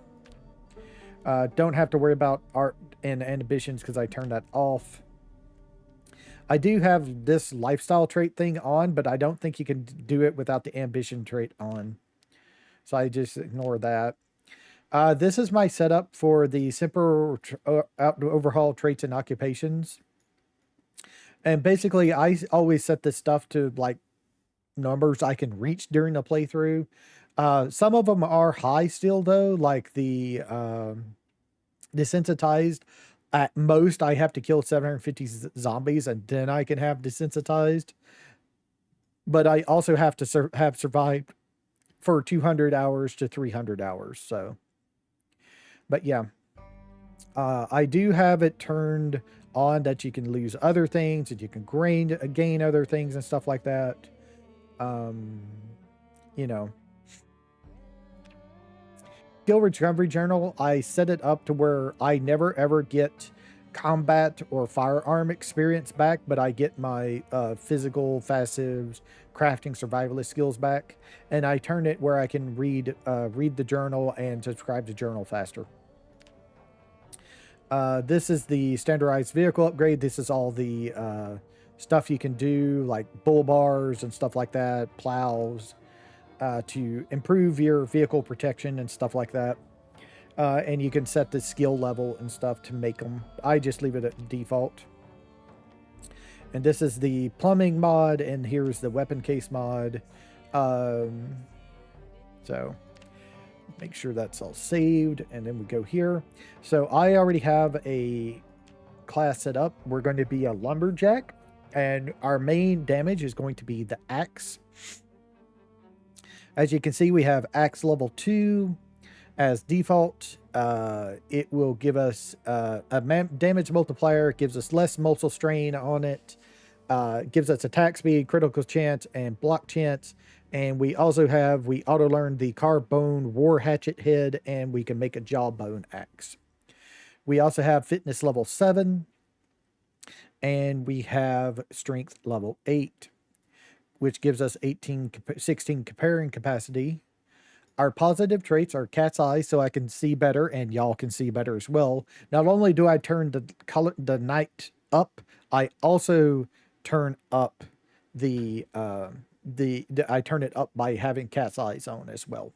Don't have to worry about art and inhibitions because I turned that off. I do have this lifestyle trait thing on, but I don't think you can do it without the ambition trait on. So I just ignore that. This is my setup for the simple overhaul traits and occupations. And basically, I always set this stuff to like numbers I can reach during the playthrough. Some of them are high still, though, like the desensitized. At most, I have to kill 750 zombies, and then I can have desensitized. But I also have to have survived for 200 hours to 300 hours. So, but yeah, I do have it turned on that you can lose other things, that you can gain other things and stuff like that. You know, skill recovery journal, I set it up to where I never ever get combat or firearm experience back, but I get my physical, passives, crafting, survivalist skills back, and I turn it where I can read the journal and subscribe to journal faster. This is the standardized vehicle upgrade. This is all the stuff you can do, like bull bars and stuff like that, plows, to improve your vehicle protection and stuff like that. And you can set the skill level and stuff to make them. I just leave it at default. And this is the plumbing mod, and here's the weapon case mod. So make sure that's all saved, and then we go here. So I already have a class set up. We're going to be a lumberjack, and our main damage is going to be the axe. As you can see, we have axe level 2 as default. It will give us a damage multiplier. It gives us less muscle strain on it. Gives us attack speed, critical chance, and block chance. And we also we auto learn the carbone war hatchet head, and we can make a jawbone axe. We also have fitness level 7, and we have strength level 8, which gives us 16 comparing capacity. Our positive traits are cat's eye, so I can see better, and y'all can see better as well. Not only do I turn the night up, I also turn up I turn it up by having cat's eyes on as well.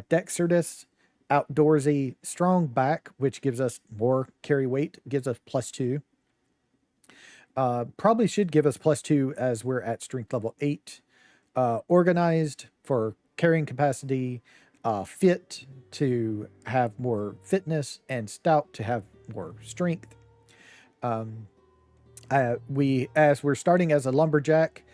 Dexterous, outdoorsy, strong back, which gives us more carry weight, gives us +2. Probably should give us +2 as we're at strength level 8. Organized for carrying capacity, fit to have more fitness, and stout to have more strength. As we're starting as a lumberjack,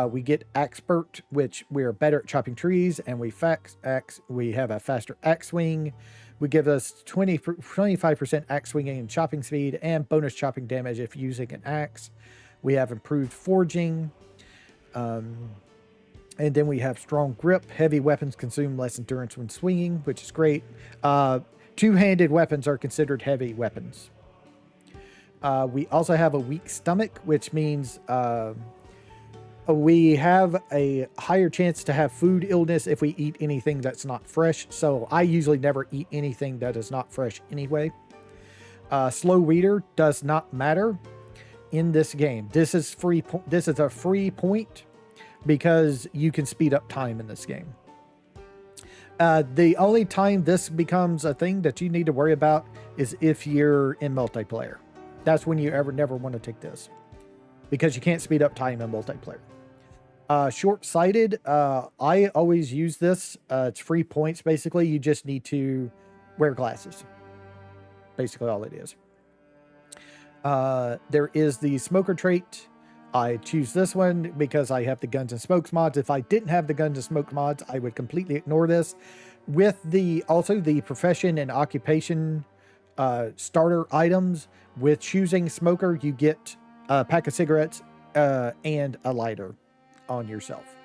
we get expert, which we're better at chopping trees, and we have a faster axe swing. We give us 25% axe swinging and chopping speed, and bonus chopping damage if using an axe. We have improved forging. And then we have strong grip. Heavy weapons consume less endurance when swinging, which is great. Two-handed weapons are considered heavy weapons. We also have a weak stomach, which means we have a higher chance to have food illness if we eat anything that's not fresh. So I usually never eat anything that is not fresh anyway. Slow reader does not matter in this game. This is free. This is a free point because you can speed up time in this game. The only time this becomes a thing that you need to worry about is if you're in multiplayer. That's when you never want to take this, because you can't speed up time in multiplayer. Short-sighted, I always use this. It's free points, basically. You just need to wear glasses. Basically all it is. There is the smoker trait. I choose this one because I have the guns and smokes mods. If I didn't have the guns and smoke mods, I would completely ignore this. With also the profession and occupation starter items, with choosing smoker, you get a pack of cigarettes and a lighter on yourself,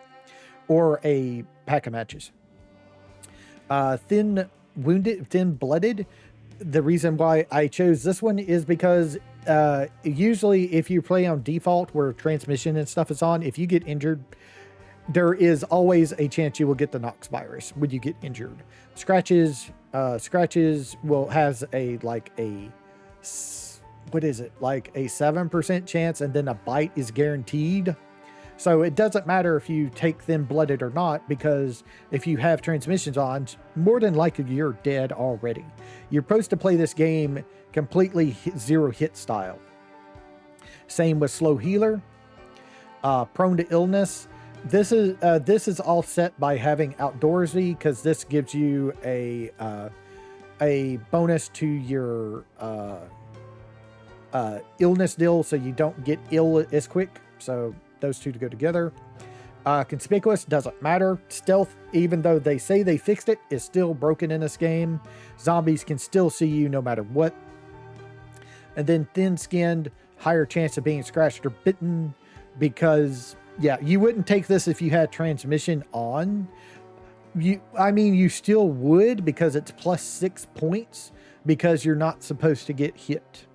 or a pack of matches. Thin-blooded. The reason why I chose this one is because usually if you play on default where transmission and stuff is on, if you get injured, there is always a chance you will get the Nox virus when you get injured. Scratches has a 7% chance, and then a bite is guaranteed. So it doesn't matter if you take thin-blooded or not, because if you have transmissions on, more than likely you're dead already. You're supposed to play this game completely zero hit style. Same with slow healer. Prone to illness. This is all set by having outdoorsy, because this gives you a bonus to your illness deal, so you don't get ill as quick. So those two to go together. Conspicuous doesn't matter. Stealth, even though they say they fixed it, is still broken in this game. Zombies can still see you no matter what. And then thin-skinned, higher chance of being scratched or bitten, because yeah, you wouldn't take this if you had transmission on. You still would, because it's plus 6 points, because you're not supposed to get hit.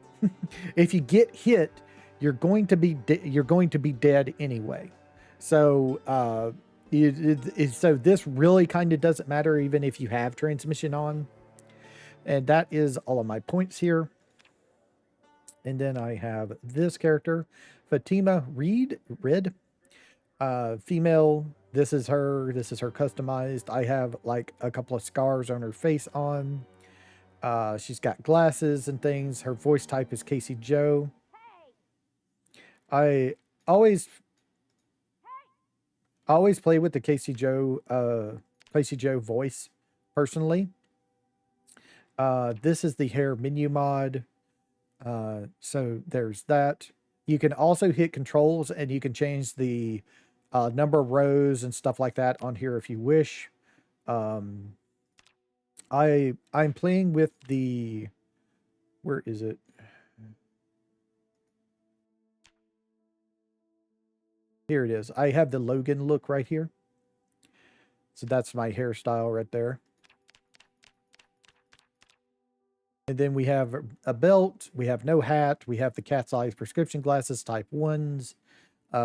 If you get hit, you're going to be dead anyway. So so this really kind of doesn't matter even if you have transmission on. And that is all of my points here. And then I have this character, Fatima Reed, female. This is her customized. I have like a couple of scars on her face on. She's got glasses and things. Her voice type is Casey Joe. I always play with the Casey Joe voice personally. This is the hair menu mod. So there's that. You can also hit controls, and you can change the number of rows and stuff like that on here if you wish. I'm playing with the, where is it? Here it is. I have the Logan look right here. So that's my hairstyle right there. And then we have a belt. We have no hat. We have the cat's eyes prescription glasses, type 1s.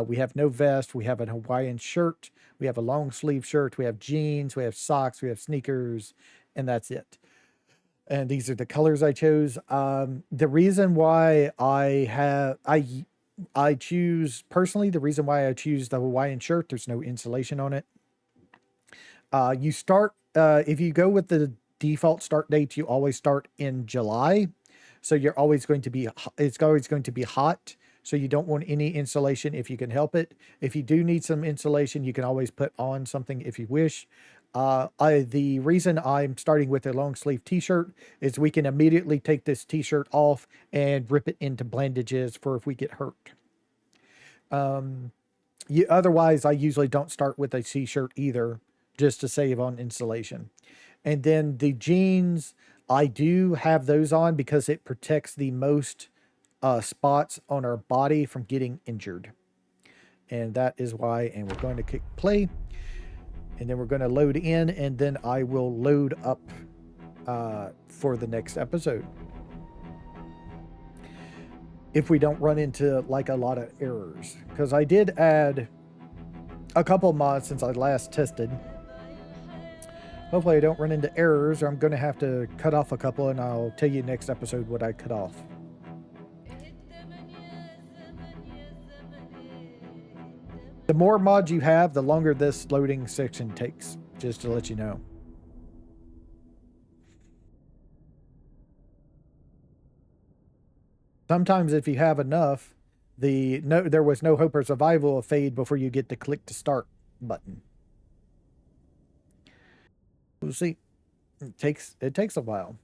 We have no vest. We have a Hawaiian shirt. We have a long sleeve shirt. We have jeans. We have socks. We have sneakers. And that's it. And these are the colors I chose. The reason why I choose, personally, the reason why I choose the Hawaiian shirt, there's no insulation on it. You start, if you go with the default start date, you always start in July. So you're always going to be, it's always going to be hot. So you don't want any insulation if you can help it. If you do need some insulation, you can always put on something if you wish. The reason I'm starting with a long sleeve t-shirt is we can immediately take this t-shirt off and rip it into bandages for if we get hurt. Otherwise, I usually don't start with a t-shirt either, just to save on insulation. And then the jeans, I do have those on because it protects the most spots on our body from getting injured. And that is why, and we're going to click play, and then we're going to load in, and then I will load up for the next episode. If we don't run into like a lot of errors, because I did add a couple mods since I last tested. Hopefully I don't run into errors, or I'm going to have to cut off a couple, and I'll tell you next episode what I cut off. The more mods you have, the longer this loading section takes, just to let you know. Sometimes if you have enough, there was no hope or survival will fade before you get the click to start button. We'll see. It takes a while.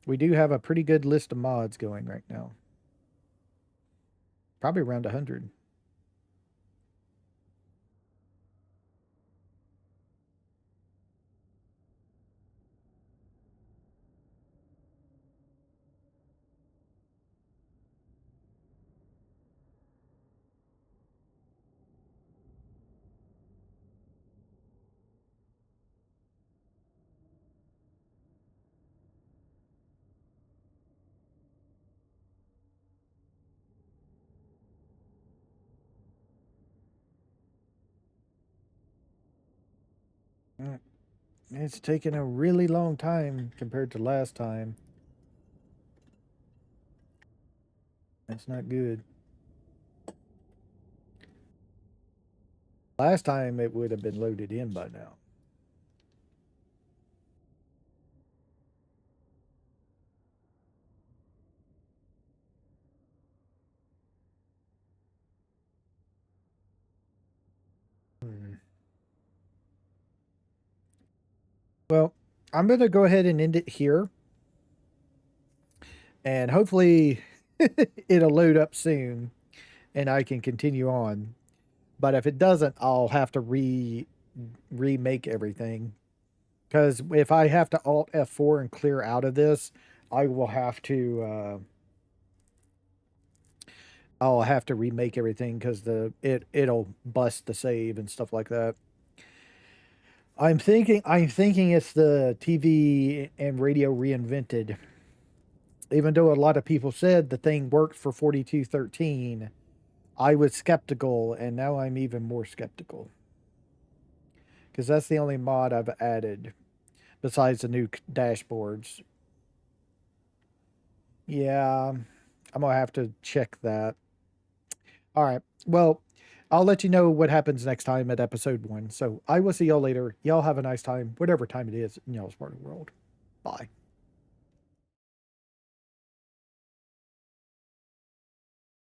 We do have a pretty good list of mods going right now. Probably around 100. It's taken a really long time compared to last time. That's not good. Last time it would have been loaded in by now. Well, I'm going to go ahead and end it here. And hopefully it'll load up soon and I can continue on. But if it doesn't, I'll have to remake everything. Because if I have to Alt F4 and clear out of this, I will have to I'll have to remake everything because it'll bust the save and stuff like that. I'm thinking it's the TV and radio reinvented. Even though a lot of people said the thing worked for 42.13, I was skeptical, and now I'm even more skeptical. Because that's the only mod I've added besides the new dashboards. Yeah, I'm going to have to check that. All right. Well, I'll let you know what happens next time at episode 1. So I will see y'all later. Y'all have a nice time, whatever time it is in y'all's part of the world. Bye.